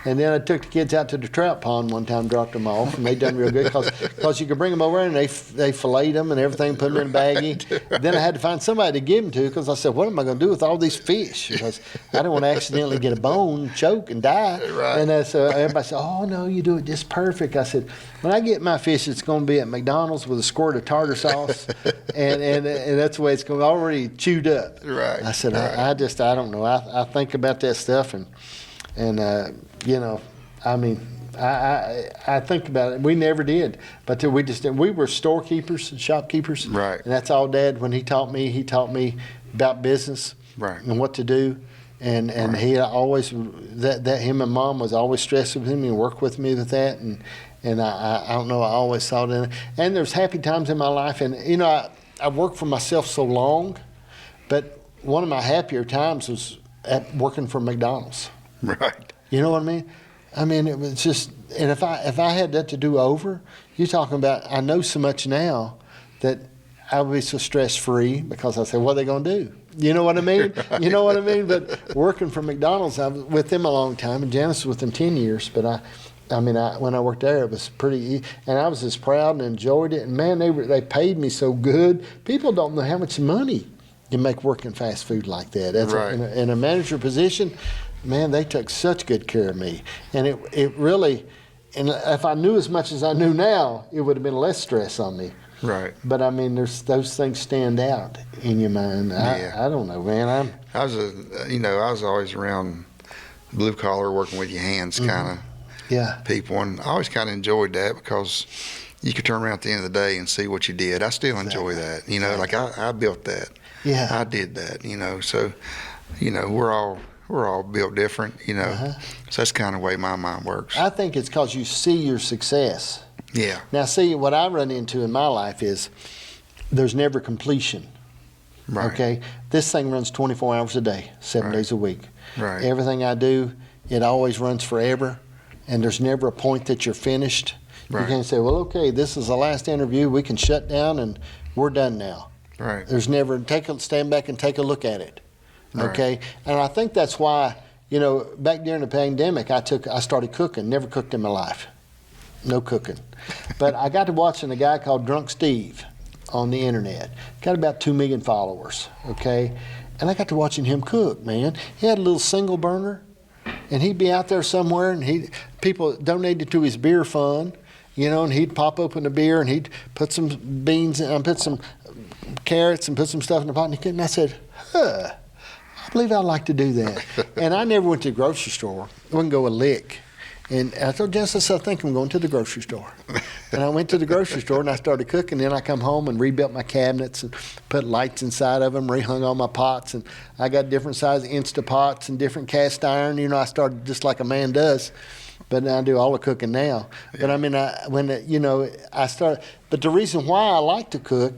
Speaker 1: And then I took the kids out to the trout pond one time, dropped them off, and they done real good because you could bring them over and they filleted them and everything, put them in a baggie. Then I had to find somebody to give them to because I said, what am I going to do with all these fish? Because I don't want to accidentally get a bone, choke, and die.
Speaker 2: Right.
Speaker 1: And so everybody said, oh no, you do it just perfect. I said, when I get my fish, it's going to be at McDonald's with a squirt of tartar sauce, and that's the way it's going to be already chewed up.
Speaker 2: Right.
Speaker 1: I said,
Speaker 2: right.
Speaker 1: I don't know. I think about that stuff, and you know, I mean, I think about it. We never did, but we just didn't. We were storekeepers and shopkeepers.
Speaker 2: Right.
Speaker 1: And that's all Dad, when he taught me about business.
Speaker 2: Right.
Speaker 1: And what to do. And
Speaker 2: Right.
Speaker 1: he always, that him and Mom was always stressed with him and worked with me with that. And I don't know, I always saw it in it. And there's happy times in my life. And, you know, I worked for myself so long, but one of my happier times was at working for McDonald's.
Speaker 2: Right.
Speaker 1: You know what I mean? I mean, it was just, and if I had that to do over, you're talking about, I know so much now that I would be so stress-free because I said, what are they going to do? You know what I mean? You know what I mean? But working for McDonald's, I was with them a long time, and Janice was with them 10 years, but I mean, when I worked there, it was pretty, and I was just proud and enjoyed it, and man, they paid me so good. People don't know how much money you make working fast food like that. That's
Speaker 2: Right.
Speaker 1: In a manager position, man, they took such good care of me. And it really, and if I knew as much as I knew now, it would have been less stress on me.
Speaker 2: Right.
Speaker 1: But I mean, those things stand out in your mind.
Speaker 2: Yeah.
Speaker 1: I don't know, man.
Speaker 2: I was always around blue collar, working with your hands kind of
Speaker 1: Yeah.
Speaker 2: people, and I always kind of enjoyed that because you could turn around at the end of the day and see what you did. I still enjoy that, like I built that.
Speaker 1: Yeah.
Speaker 2: I did that, so, we're all built different, so that's kind of the way my mind works.
Speaker 1: I think it's because you see your success.
Speaker 2: Yeah.
Speaker 1: Now, see, what I run into in my life is there's never completion.
Speaker 2: Right.
Speaker 1: Okay? This thing runs 24 hours a day, 7
Speaker 2: Right.
Speaker 1: days a week.
Speaker 2: Right.
Speaker 1: Everything I do, it always runs forever, and there's never a point that you're finished.
Speaker 2: Right.
Speaker 1: You can't say, well, okay, this is the last interview. We can shut down, and we're done now.
Speaker 2: Right.
Speaker 1: There's never, stand back and take a look at it.
Speaker 2: Right.
Speaker 1: Okay? And I think that's why, back during the pandemic, I started cooking. Never cooked in my life. No cooking. But I got to watching a guy called Drunk Steve on the internet. Got about 2 million followers, okay? And I got to watching him cook, man. He had a little single burner, and he'd be out there somewhere, and people donated to his beer fund, and he'd pop open a beer, and he'd put some beans, and put some carrots, and put some stuff in the pot, and he cooked. And I said, I believe I'd like to do that. And I never went to the grocery store. I wouldn't go a lick. And I told Genesis, I think I'm going to the grocery store. And I went to the grocery store and I started cooking. Then I come home and rebuilt my cabinets and put lights inside of them, rehung all my pots. And I got different size Instapots and different cast iron. I started just like a man does. But I do all the cooking now. Yeah. But I mean, I started. But the reason why I like to cook,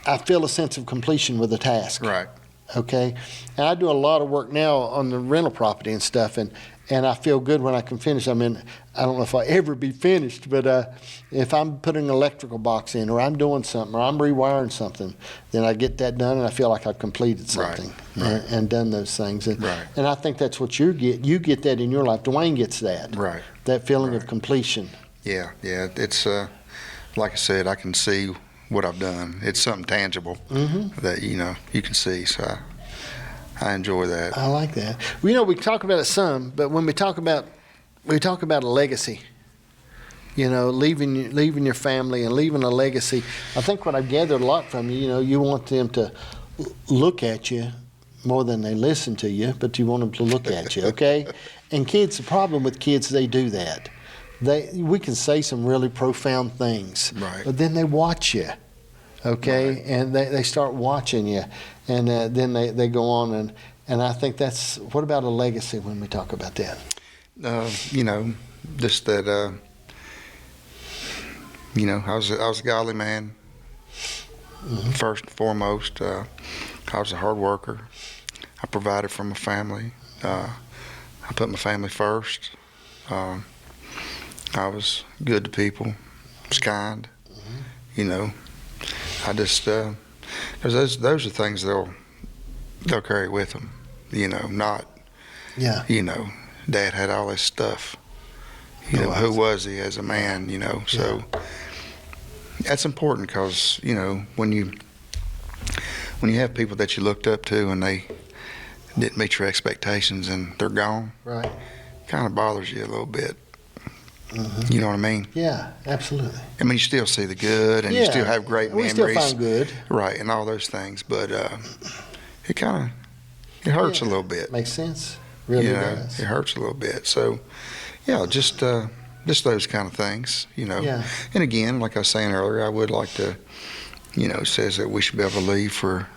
Speaker 1: I feel a sense of completion with the task.
Speaker 2: Right.
Speaker 1: Okay? And I do a lot of work now on the rental property and stuff. And I feel good when I can finish. I mean, I don't know if I'll ever be finished, but if I'm putting an electrical box in, or I'm doing something, or I'm rewiring something, then I get that done, and I feel like I've completed something.
Speaker 2: Right.
Speaker 1: And done those things. And,
Speaker 2: right.
Speaker 1: and I think that's what you get. You get that in your life. Dwayne gets that.
Speaker 2: Right.
Speaker 1: That feeling
Speaker 2: right.
Speaker 1: of completion.
Speaker 2: Yeah. It's like I said, I can see what I've done. It's something tangible that you can see. So I enjoy that.
Speaker 1: I like that. Well, we talk about it some, but when we talk about a legacy, leaving your family and leaving a legacy. I think what I've gathered a lot from you, you want them to look at you more than they listen to you, but you want them to look at you, okay? And kids, the problem with kids, they do that. We can say some really profound things,
Speaker 2: right.
Speaker 1: but then they watch you, okay? Right. And they start watching you. And then they go on, and I think that's, what about a legacy when we talk about that?
Speaker 2: Just that, I was a godly man, first and foremost. I was a hard worker. I provided for my family. I put my family first. I was good to people. I was kind. I just... those are things they'll carry with them, not, Dad had all this stuff, who was he as a man, so that's important because, when you have people that you looked up to and they didn't meet your expectations and they're gone,
Speaker 1: right,
Speaker 2: kind of bothers you a little bit. You know what I mean?
Speaker 1: Yeah, absolutely.
Speaker 2: I mean, you still see the good, and you still have great memories.
Speaker 1: We still find good.
Speaker 2: Right, and all those things, but it hurts a little bit.
Speaker 1: Makes sense. Really does.
Speaker 2: It hurts a little bit. So, just those kind of things,
Speaker 1: Yeah.
Speaker 2: And again, like I was saying earlier, I would like to, it says that we should be able to leave for,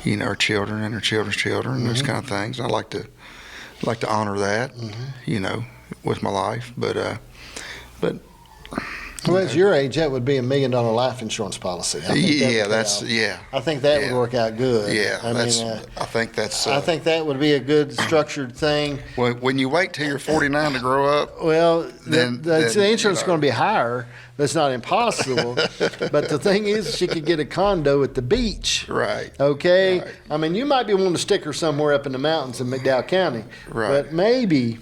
Speaker 2: our children and our children's children, those kind of things. And I like to honor that, with my life, but
Speaker 1: well, at your age, that would be $1 million life insurance policy. I think that would work out good.
Speaker 2: Yeah, I think that's.
Speaker 1: I think that would be a good structured thing.
Speaker 2: When you wait till you're 49 to grow up,
Speaker 1: well, the insurance is going to be higher, but it's not impossible. But the thing is, she could get a condo at the beach.
Speaker 2: Right.
Speaker 1: Okay.
Speaker 2: Right.
Speaker 1: I mean, you might be wanting to stick her somewhere up in the mountains in McDowell County.
Speaker 2: Right.
Speaker 1: But maybe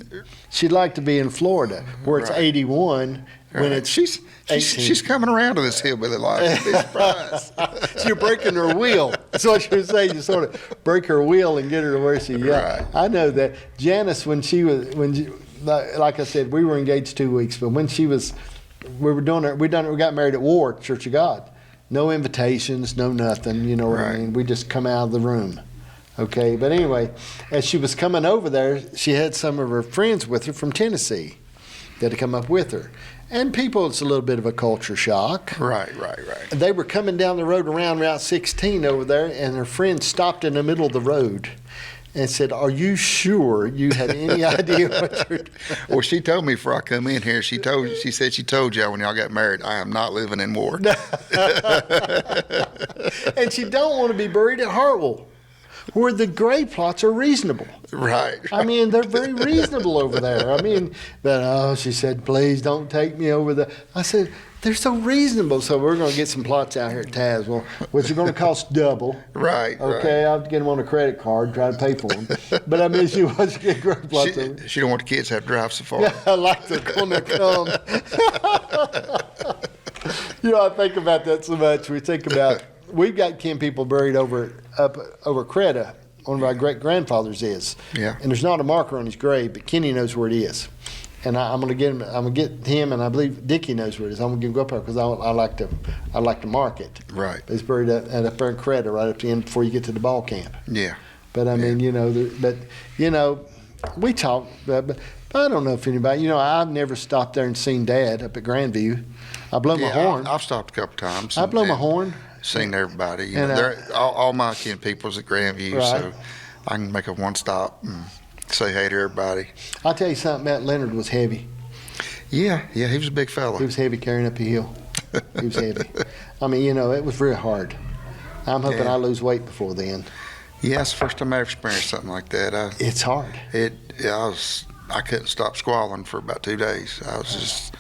Speaker 1: she'd like to be in Florida, where it's 81. when it's
Speaker 2: she's
Speaker 1: 18.
Speaker 2: coming around to this hillbilly life. You'd be surprised.
Speaker 1: So you're breaking her wheel. That's what you're saying. You sort of break her wheel and get her to where she. Yeah,
Speaker 2: Right.
Speaker 1: I know that. Janice, like I said, we were engaged 2 weeks, but when she was, we got married at War Church of God. No invitations, no nothing. You know what I
Speaker 2: Right.
Speaker 1: mean? We just come out of the room. Okay, but anyway, as she was coming over there, she had some of her friends with her from Tennessee that had come up with her. And people, it's a little bit of a culture shock.
Speaker 2: Right.
Speaker 1: They were coming down the road around Route 16 over there, and her friend stopped in the middle of the road and said, "Are you sure you had any idea what you're doing?"
Speaker 2: Well, she told me before I come in here, she said she told y'all when y'all got married, I am not living in War.
Speaker 1: And she don't want to be buried at Hartwell, where the grave plots are reasonable.
Speaker 2: Right.
Speaker 1: I mean, they're very reasonable over there. I mean, but she said, "Please don't take me over there." I said, "They're so reasonable." So we're going to get some plots out here at Tazewell, which are going to cost double.
Speaker 2: Right.
Speaker 1: Okay, I'll have to get them on a credit card, try to pay for them. But I mean, she wants to get grave plots.
Speaker 2: She don't want the kids to have to drive so far.
Speaker 1: Yeah, I like the corner come. I think about that so much. We've got kin people buried over Creta. One of our great grandfathers is.
Speaker 2: Yeah.
Speaker 1: And there's not a marker on his grave, but Kenny knows where it is. And I'm gonna get him, and I believe Dickie knows where it is. I'm gonna go up there because I like to mark it.
Speaker 2: Right.
Speaker 1: It's buried up there in Creta, right up the end before you get to the ball camp.
Speaker 2: Yeah.
Speaker 1: But I mean, we talk, but I don't know if anybody, I've never stopped there and seen Dad up at Grandview. I blow my horn.
Speaker 2: I've stopped a couple times.
Speaker 1: I blow my horn.
Speaker 2: Seen everybody.
Speaker 1: And
Speaker 2: all my kin people's at Grandview,
Speaker 1: Right.
Speaker 2: so I can make a one stop and say hey to everybody.
Speaker 1: I'll tell you something, Matt Leonard was heavy.
Speaker 2: Yeah, he was a big fella.
Speaker 1: He was heavy carrying up a hill. He was heavy. I mean, it was real hard. I'm hoping
Speaker 2: Yeah.
Speaker 1: I lose weight before then.
Speaker 2: Yeah, it's the first time I ever experienced something like that.
Speaker 1: It's hard.
Speaker 2: I couldn't stop squalling for about 2 days. I was just,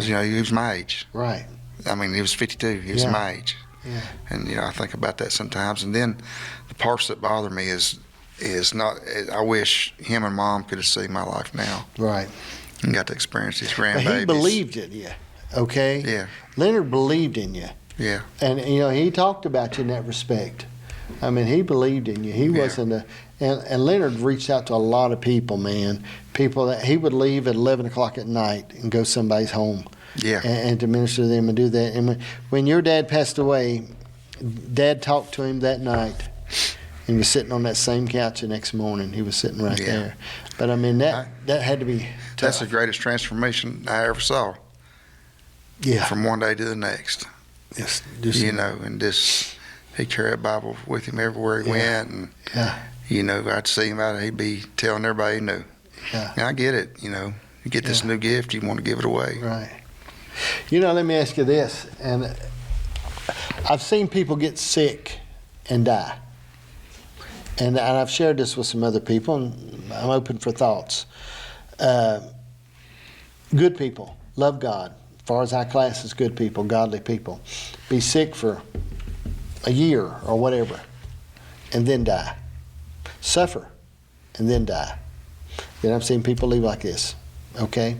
Speaker 2: he was my age.
Speaker 1: Right.
Speaker 2: I mean, he was 52. He was my age.
Speaker 1: Yeah.
Speaker 2: And, I think about that sometimes. And then the parts that bother me is not, I wish him and Mom could have seen my life now
Speaker 1: Right.
Speaker 2: and got to experience these
Speaker 1: But
Speaker 2: grandbabies.
Speaker 1: he believed in you, okay?
Speaker 2: Yeah.
Speaker 1: Leonard believed in you.
Speaker 2: Yeah.
Speaker 1: And, he talked about you in that respect. I mean, he believed in you. He wasn't and Leonard reached out to a lot of people, man. People that he would leave at 11 o'clock at night and go somebody's home.
Speaker 2: Yeah.
Speaker 1: And to minister to them and do that. And when your dad passed away, Dad talked to him that night. He was sitting on that same couch the next morning. He was sitting right there. But I mean, that had to be tough.
Speaker 2: That's the greatest transformation I ever saw.
Speaker 1: Yeah.
Speaker 2: From one day to the next.
Speaker 1: Yes.
Speaker 2: And just he carried a Bible with him everywhere he went, and I'd see him out. He'd be telling everybody he knew.
Speaker 1: Yeah.
Speaker 2: And I get it. You get this new gift, you want to give it away.
Speaker 1: Right. Let me ask you this, and I've seen people get sick and die. And I've shared this with some other people, and I'm open for thoughts. Good people, love God. As far as our class is good people, godly people. Be sick for a year or whatever, and then die. Suffer, and then die. Then I've seen people leave like this, okay?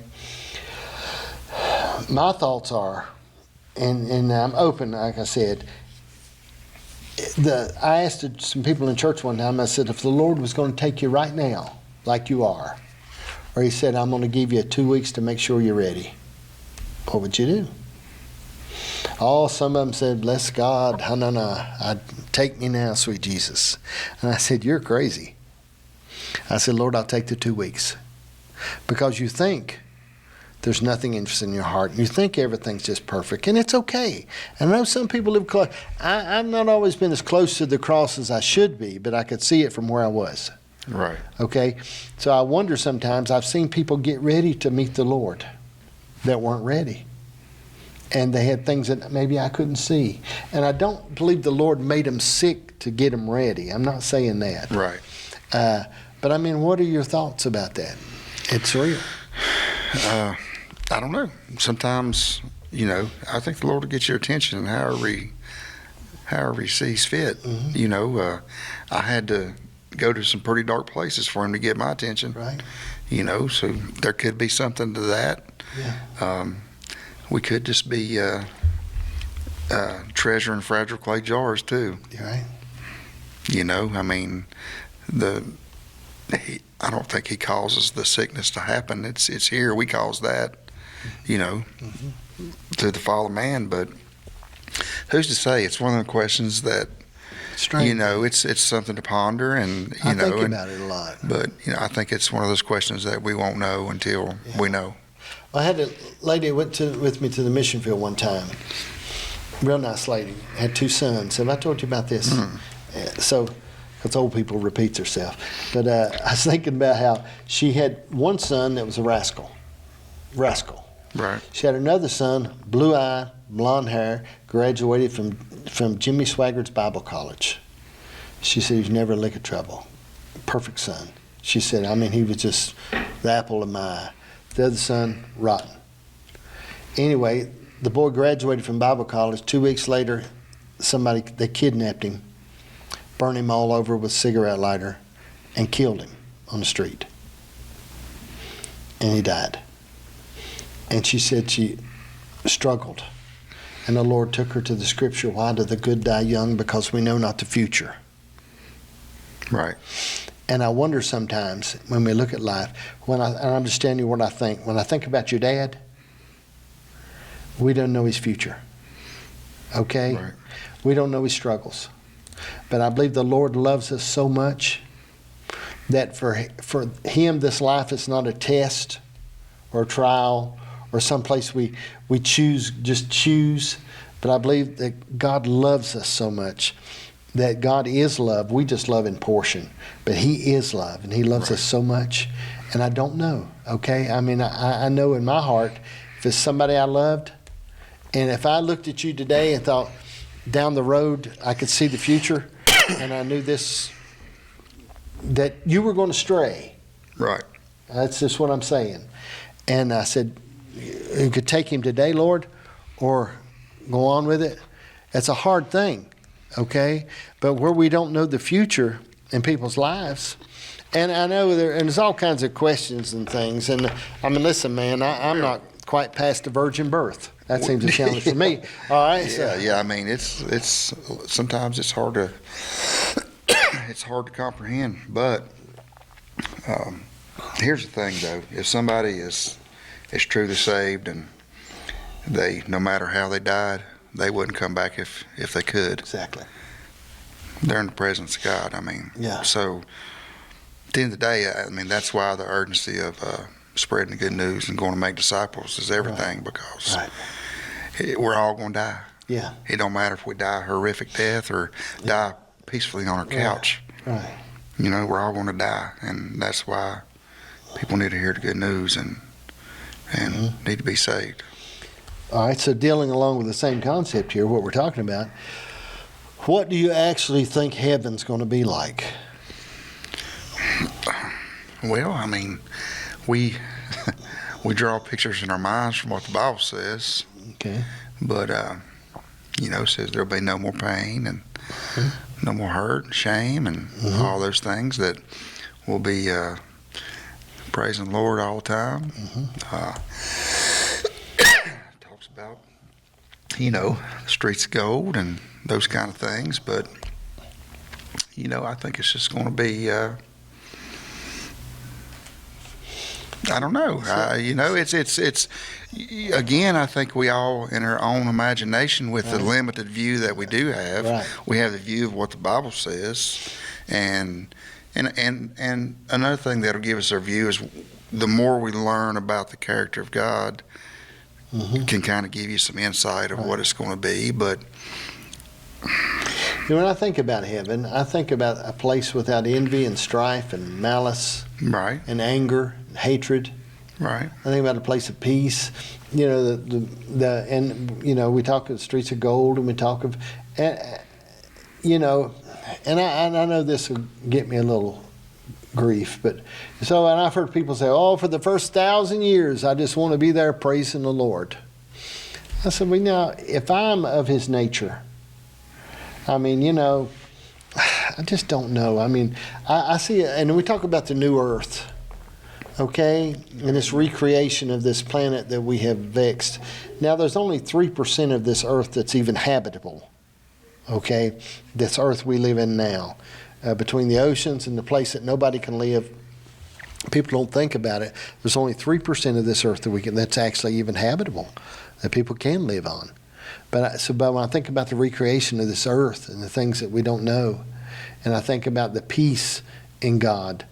Speaker 1: My thoughts are, and I'm open, like I said, I asked some people in church one time, I said, if the Lord was going to take you right now, like you are, or he said, I'm going to give you 2 weeks to make sure you're ready, what would you do? Some of them said, bless God, no, take me now, sweet Jesus. And I said, you're crazy. I said, Lord, I'll take the 2 weeks. Because you think there's nothing interesting in your heart. You think everything's just perfect, and it's okay. And I know some people live close. I've not always been as close to the cross as I should be, but I could see it from where I was.
Speaker 2: Right.
Speaker 1: Okay? So I wonder sometimes, I've seen people get ready to meet the Lord that weren't ready. And they had things that maybe I couldn't see. And I don't believe the Lord made them sick to get them ready. I'm not saying that.
Speaker 2: Right.
Speaker 1: But I mean, what are your thoughts about that? It's real.
Speaker 2: I don't know. Sometimes, I think the Lord will get your attention however he sees fit. Mm-hmm. I had to go to some pretty dark places for him to get my attention.
Speaker 1: Right.
Speaker 2: So there could be something to that.
Speaker 1: Yeah.
Speaker 2: we could just be treasure in fragile clay jars too.
Speaker 1: You're right.
Speaker 2: I mean, I don't think he causes the sickness to happen. It's here. We cause that, through the fall of man. But who's to say? It's one of the questions that,
Speaker 1: Strange.
Speaker 2: it's something to ponder, and
Speaker 1: I think about it a lot.
Speaker 2: But I think it's one of those questions that we won't know until we know.
Speaker 1: I had a lady who went with me to the mission field one time. Real nice lady. Had 2 sons. Have I told you about this? So, because old people repeat themselves. But I was thinking about how she had one son that was a rascal.
Speaker 2: Right.
Speaker 1: She had another son, blue-eyed, blonde hair, graduated from Jimmy Swaggart's Bible College. She said he was never a lick of trouble. Perfect son. She said, he was just the apple of my eye. The other son, rotten. Anyway, the boy graduated from Bible college. 2 weeks later, they kidnapped him, burned him all over with a cigarette lighter, and killed him on the street. And he died. And she said she struggled. And the Lord took her to the scripture, why do the good die young? Because we know not the future.
Speaker 2: Right.
Speaker 1: And I wonder sometimes when we look at life, and I understand you what I think. When I think about your dad, we don't know his future. Okay?
Speaker 2: Right.
Speaker 1: We don't know his struggles. But I believe the Lord loves us so much that for him, this life is not a test or a trial or someplace we choose. But I believe that God loves us so much that God is love. We just love in portion. But he is love, and he loves us so much. And I don't know, okay? I know in my heart, if it's somebody I loved, and if I looked at you today and thought, down the road, I could see the future, and I knew that you were going to stray.
Speaker 2: Right.
Speaker 1: That's just what I'm saying. And I said, you could take him today, Lord, or go on with it. It's a hard thing, okay? But where we don't know the future in people's lives, and I know there's all kinds of questions and things. And listen, man, I'm not quite past the virgin birth. That seems a challenge for me. All right.
Speaker 2: Yeah. It's sometimes it's hard to comprehend. But here's the thing, though: if somebody is truly saved, and no matter how they died, they wouldn't come back if they could.
Speaker 1: Exactly.
Speaker 2: They're in the presence of God.
Speaker 1: Yeah.
Speaker 2: So at the end of the day, that's why the urgency of spreading the good news and going to make disciples is everything, because we're all going to die.
Speaker 1: Yeah.
Speaker 2: It don't matter if we die a horrific death or die peacefully on our couch.
Speaker 1: Right.
Speaker 2: We're all going to die, and that's why people need to hear the good news and need to be saved.
Speaker 1: All right, so dealing along with the same concept here, what we're talking about, what do you actually think heaven's going to be like?
Speaker 2: Well, we draw pictures in our minds from what the Bible says.
Speaker 1: Okay.
Speaker 2: But, it says there'll be no more pain and no more hurt and shame and all those things that will be praising the Lord all the time. Talks about, the streets of gold and those kind of things. But, I think it's just going to be... I don't know. It's again, I think we all, in our own imagination, with the limited view that we do have, we have the view of what the Bible says, and another thing that'll give us our view is the more we learn about the character of God, can kind of give you some insight of what it's going to be. But
Speaker 1: when I think about heaven, I think about a place without envy and strife and malice, and anger and hatred.
Speaker 2: Right.
Speaker 1: I think about a place of peace. We talk of the streets of gold, and we talk of, and I know this will get me a little grief, but and I've heard people say, "Oh, for the first 1,000 years, I just want to be there praising the Lord." I said, "Well, now, if I'm of His nature, I just don't know. I see it, and we talk about the new earth. okay, and this recreation of this planet that we have vexed. Now, there's only 3% of this earth that's even habitable, okay, this earth we live in now. Between the oceans and the place that nobody can live, people don't think about it. There's only 3% of this earth that's actually even habitable, that people can live on. But when I think about the recreation of this earth and the things that we don't know, and I think about the peace in God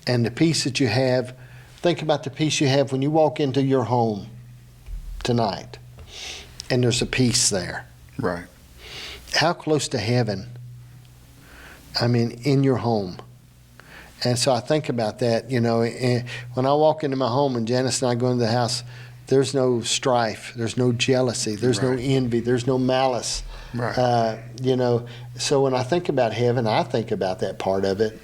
Speaker 1: and the peace that you have, think about the peace you have when you walk into your home tonight and there's a peace there.
Speaker 2: Right.
Speaker 1: How close to heaven, in your home. And so I think about that, when I walk into my home and Janice and I go into the house, there's no strife, there's no jealousy, there's no envy, there's no malice.
Speaker 2: Right.
Speaker 1: So when I think about heaven, I think about that part of it.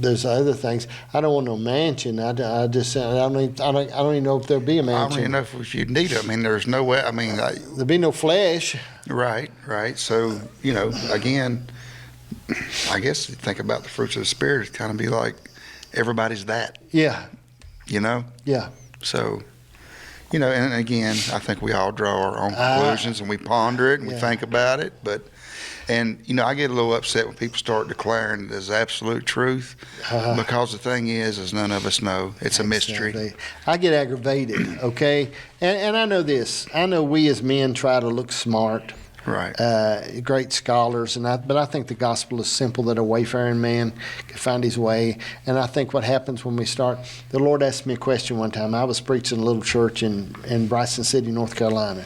Speaker 1: There's other things. I don't want no mansion. I don't even know if there'll be a mansion.
Speaker 2: I don't even know if you'd need it. There's no way.
Speaker 1: There'll be no flesh.
Speaker 2: Right. So, again, I guess you think about the fruits of the Spirit, it's kind of be like everybody's that.
Speaker 1: Yeah.
Speaker 2: Yeah. So, and again, I think we all draw our own conclusions and we ponder it and we think about it. I get a little upset when people start declaring it as absolute truth because the thing is none of us know. It's a mystery.
Speaker 1: I get aggravated, okay? And I know this. I know we as men try to look smart.
Speaker 2: Right.
Speaker 1: Great scholars, but I think the gospel is simple, that a wayfaring man can find his way. And I think what happens when we start, the Lord asked me a question one time. I was preaching a little church in Bryson City, North Carolina,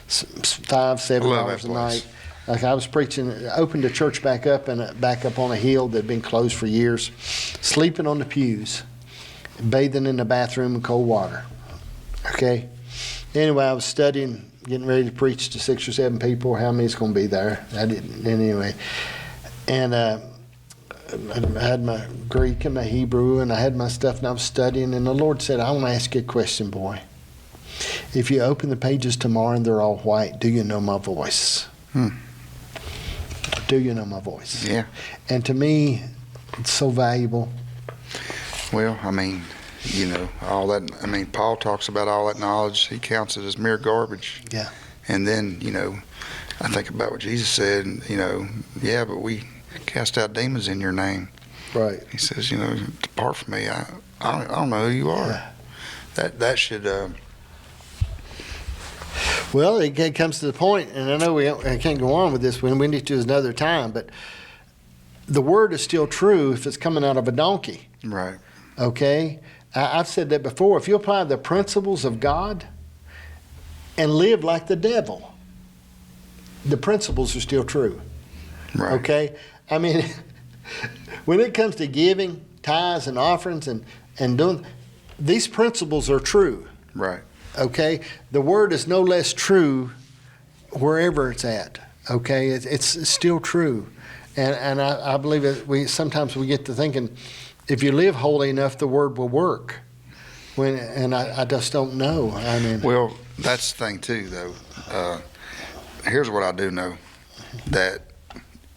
Speaker 1: 5-7 hours a night. Like I was preaching, opened the church back up on a hill that had been closed for years, sleeping on the pews, bathing in the bathroom in cold water. Okay. Anyway, I was studying, getting ready to preach to 6 or 7 people. How many's going to be there? I didn't anyway. And I had my Greek and my Hebrew, and I had my stuff, and I was studying. And the Lord said, "I want to ask you a question, boy. If you open the pages tomorrow and they're all white, do you know my voice?" Do you know my voice?
Speaker 2: Yeah.
Speaker 1: And to me, it's so valuable.
Speaker 2: Well, all that. Paul talks about all that knowledge. He counts it as mere garbage.
Speaker 1: Yeah.
Speaker 2: And then, I think about what Jesus said. But we cast out demons in your name.
Speaker 1: Right.
Speaker 2: He says, depart from me. I don't know who you are. Yeah. That should.
Speaker 1: Well, it comes to the point, and I know I can't go on with this when we need to another time, but the word is still true if it's coming out of a donkey.
Speaker 2: Right.
Speaker 1: Okay? I've said that before. If you apply the principles of God and live like the devil, the principles are still true.
Speaker 2: Right.
Speaker 1: Okay? When it comes to giving, tithes and offerings and doing, these principles are true.
Speaker 2: Right.
Speaker 1: Okay, the word is no less true wherever it's at. Okay, it's still true, and I believe that sometimes we get to thinking, if you live holy enough, the word will work. I just don't know.
Speaker 2: Well, that's the thing too, though. Here's what I do know: that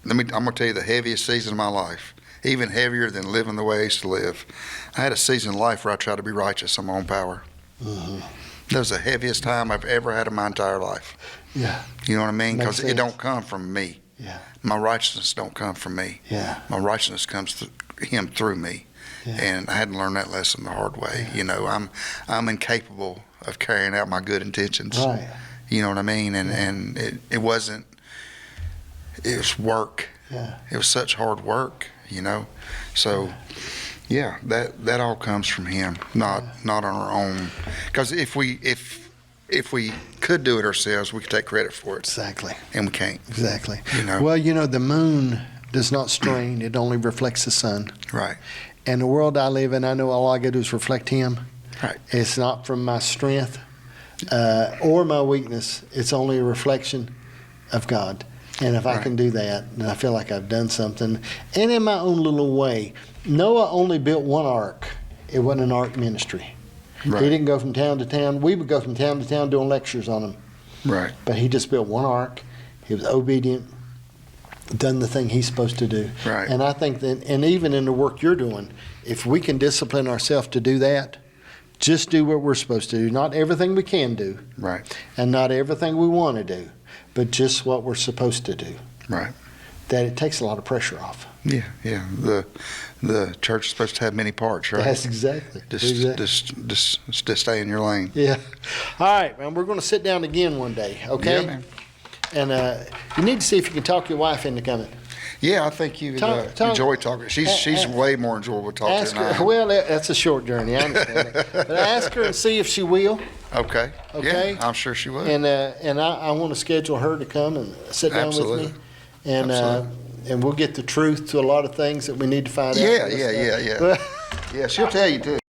Speaker 2: I'm going to tell you the heaviest season of my life, even heavier than living the way I used to live. I had a season in life where I tried to be righteous on my own power. Mm-hmm. That was the heaviest time I've ever had in my entire life.
Speaker 1: Yeah.
Speaker 2: You know what I mean? Because it don't come from me.
Speaker 1: Yeah.
Speaker 2: My righteousness don't come from me.
Speaker 1: Yeah.
Speaker 2: My righteousness comes through me. Yeah. And I had to learn that lesson the hard way. Yeah. I'm incapable of carrying out my good intentions.
Speaker 1: Right.
Speaker 2: You know what I mean? And it wasn't. It was work.
Speaker 1: Yeah.
Speaker 2: It was such hard work. So. Yeah, that all comes from Him, not on our own. Because if we could do it ourselves, we could take credit for it.
Speaker 1: Exactly.
Speaker 2: And we can't.
Speaker 1: Exactly. Well, the moon does not strain; it only reflects the sun.
Speaker 2: Right.
Speaker 1: And the world I live in, I know all I got to do is reflect Him.
Speaker 2: Right.
Speaker 1: It's not from my strength or my weakness. It's only a reflection of God. And if I can do that, then I feel like I've done something. And in my own little way, Noah only built one ark. It wasn't an ark ministry. Right. He didn't go from town to town. We would go from town to town doing lectures on him.
Speaker 2: Right.
Speaker 1: But he just built one ark. He was obedient. done the thing he's supposed to do.
Speaker 2: Right.
Speaker 1: And I think that, and even in the work you're doing, if we can discipline ourselves to do that, just do what we're supposed to do. Not everything we can do.
Speaker 2: Right.
Speaker 1: And not everything we want to do, but just what we're supposed to do.
Speaker 2: Right.
Speaker 1: That it takes a lot of pressure off.
Speaker 2: Yeah, yeah. The church is supposed to have many parts, right?
Speaker 1: That's exactly.
Speaker 2: Just stay in your lane.
Speaker 1: Yeah. All right, man. We're going to sit down again one day, okay?
Speaker 2: Yeah, man.
Speaker 1: And you need to see if you can talk your wife into coming.
Speaker 2: Yeah, I think you would enjoy talking. She's way more enjoyable to talk to than I am.
Speaker 1: Well, that's a short journey. I understand that. But ask her and see if she will.
Speaker 2: Okay.
Speaker 1: Okay.
Speaker 2: Yeah, I'm sure she would.
Speaker 1: And I want to schedule her to come and sit down
Speaker 2: Absolutely.
Speaker 1: with me. And
Speaker 2: Absolutely.
Speaker 1: And we'll get the truth to a lot of things that we need to find out.
Speaker 2: Yeah. Yeah, she'll tell you too.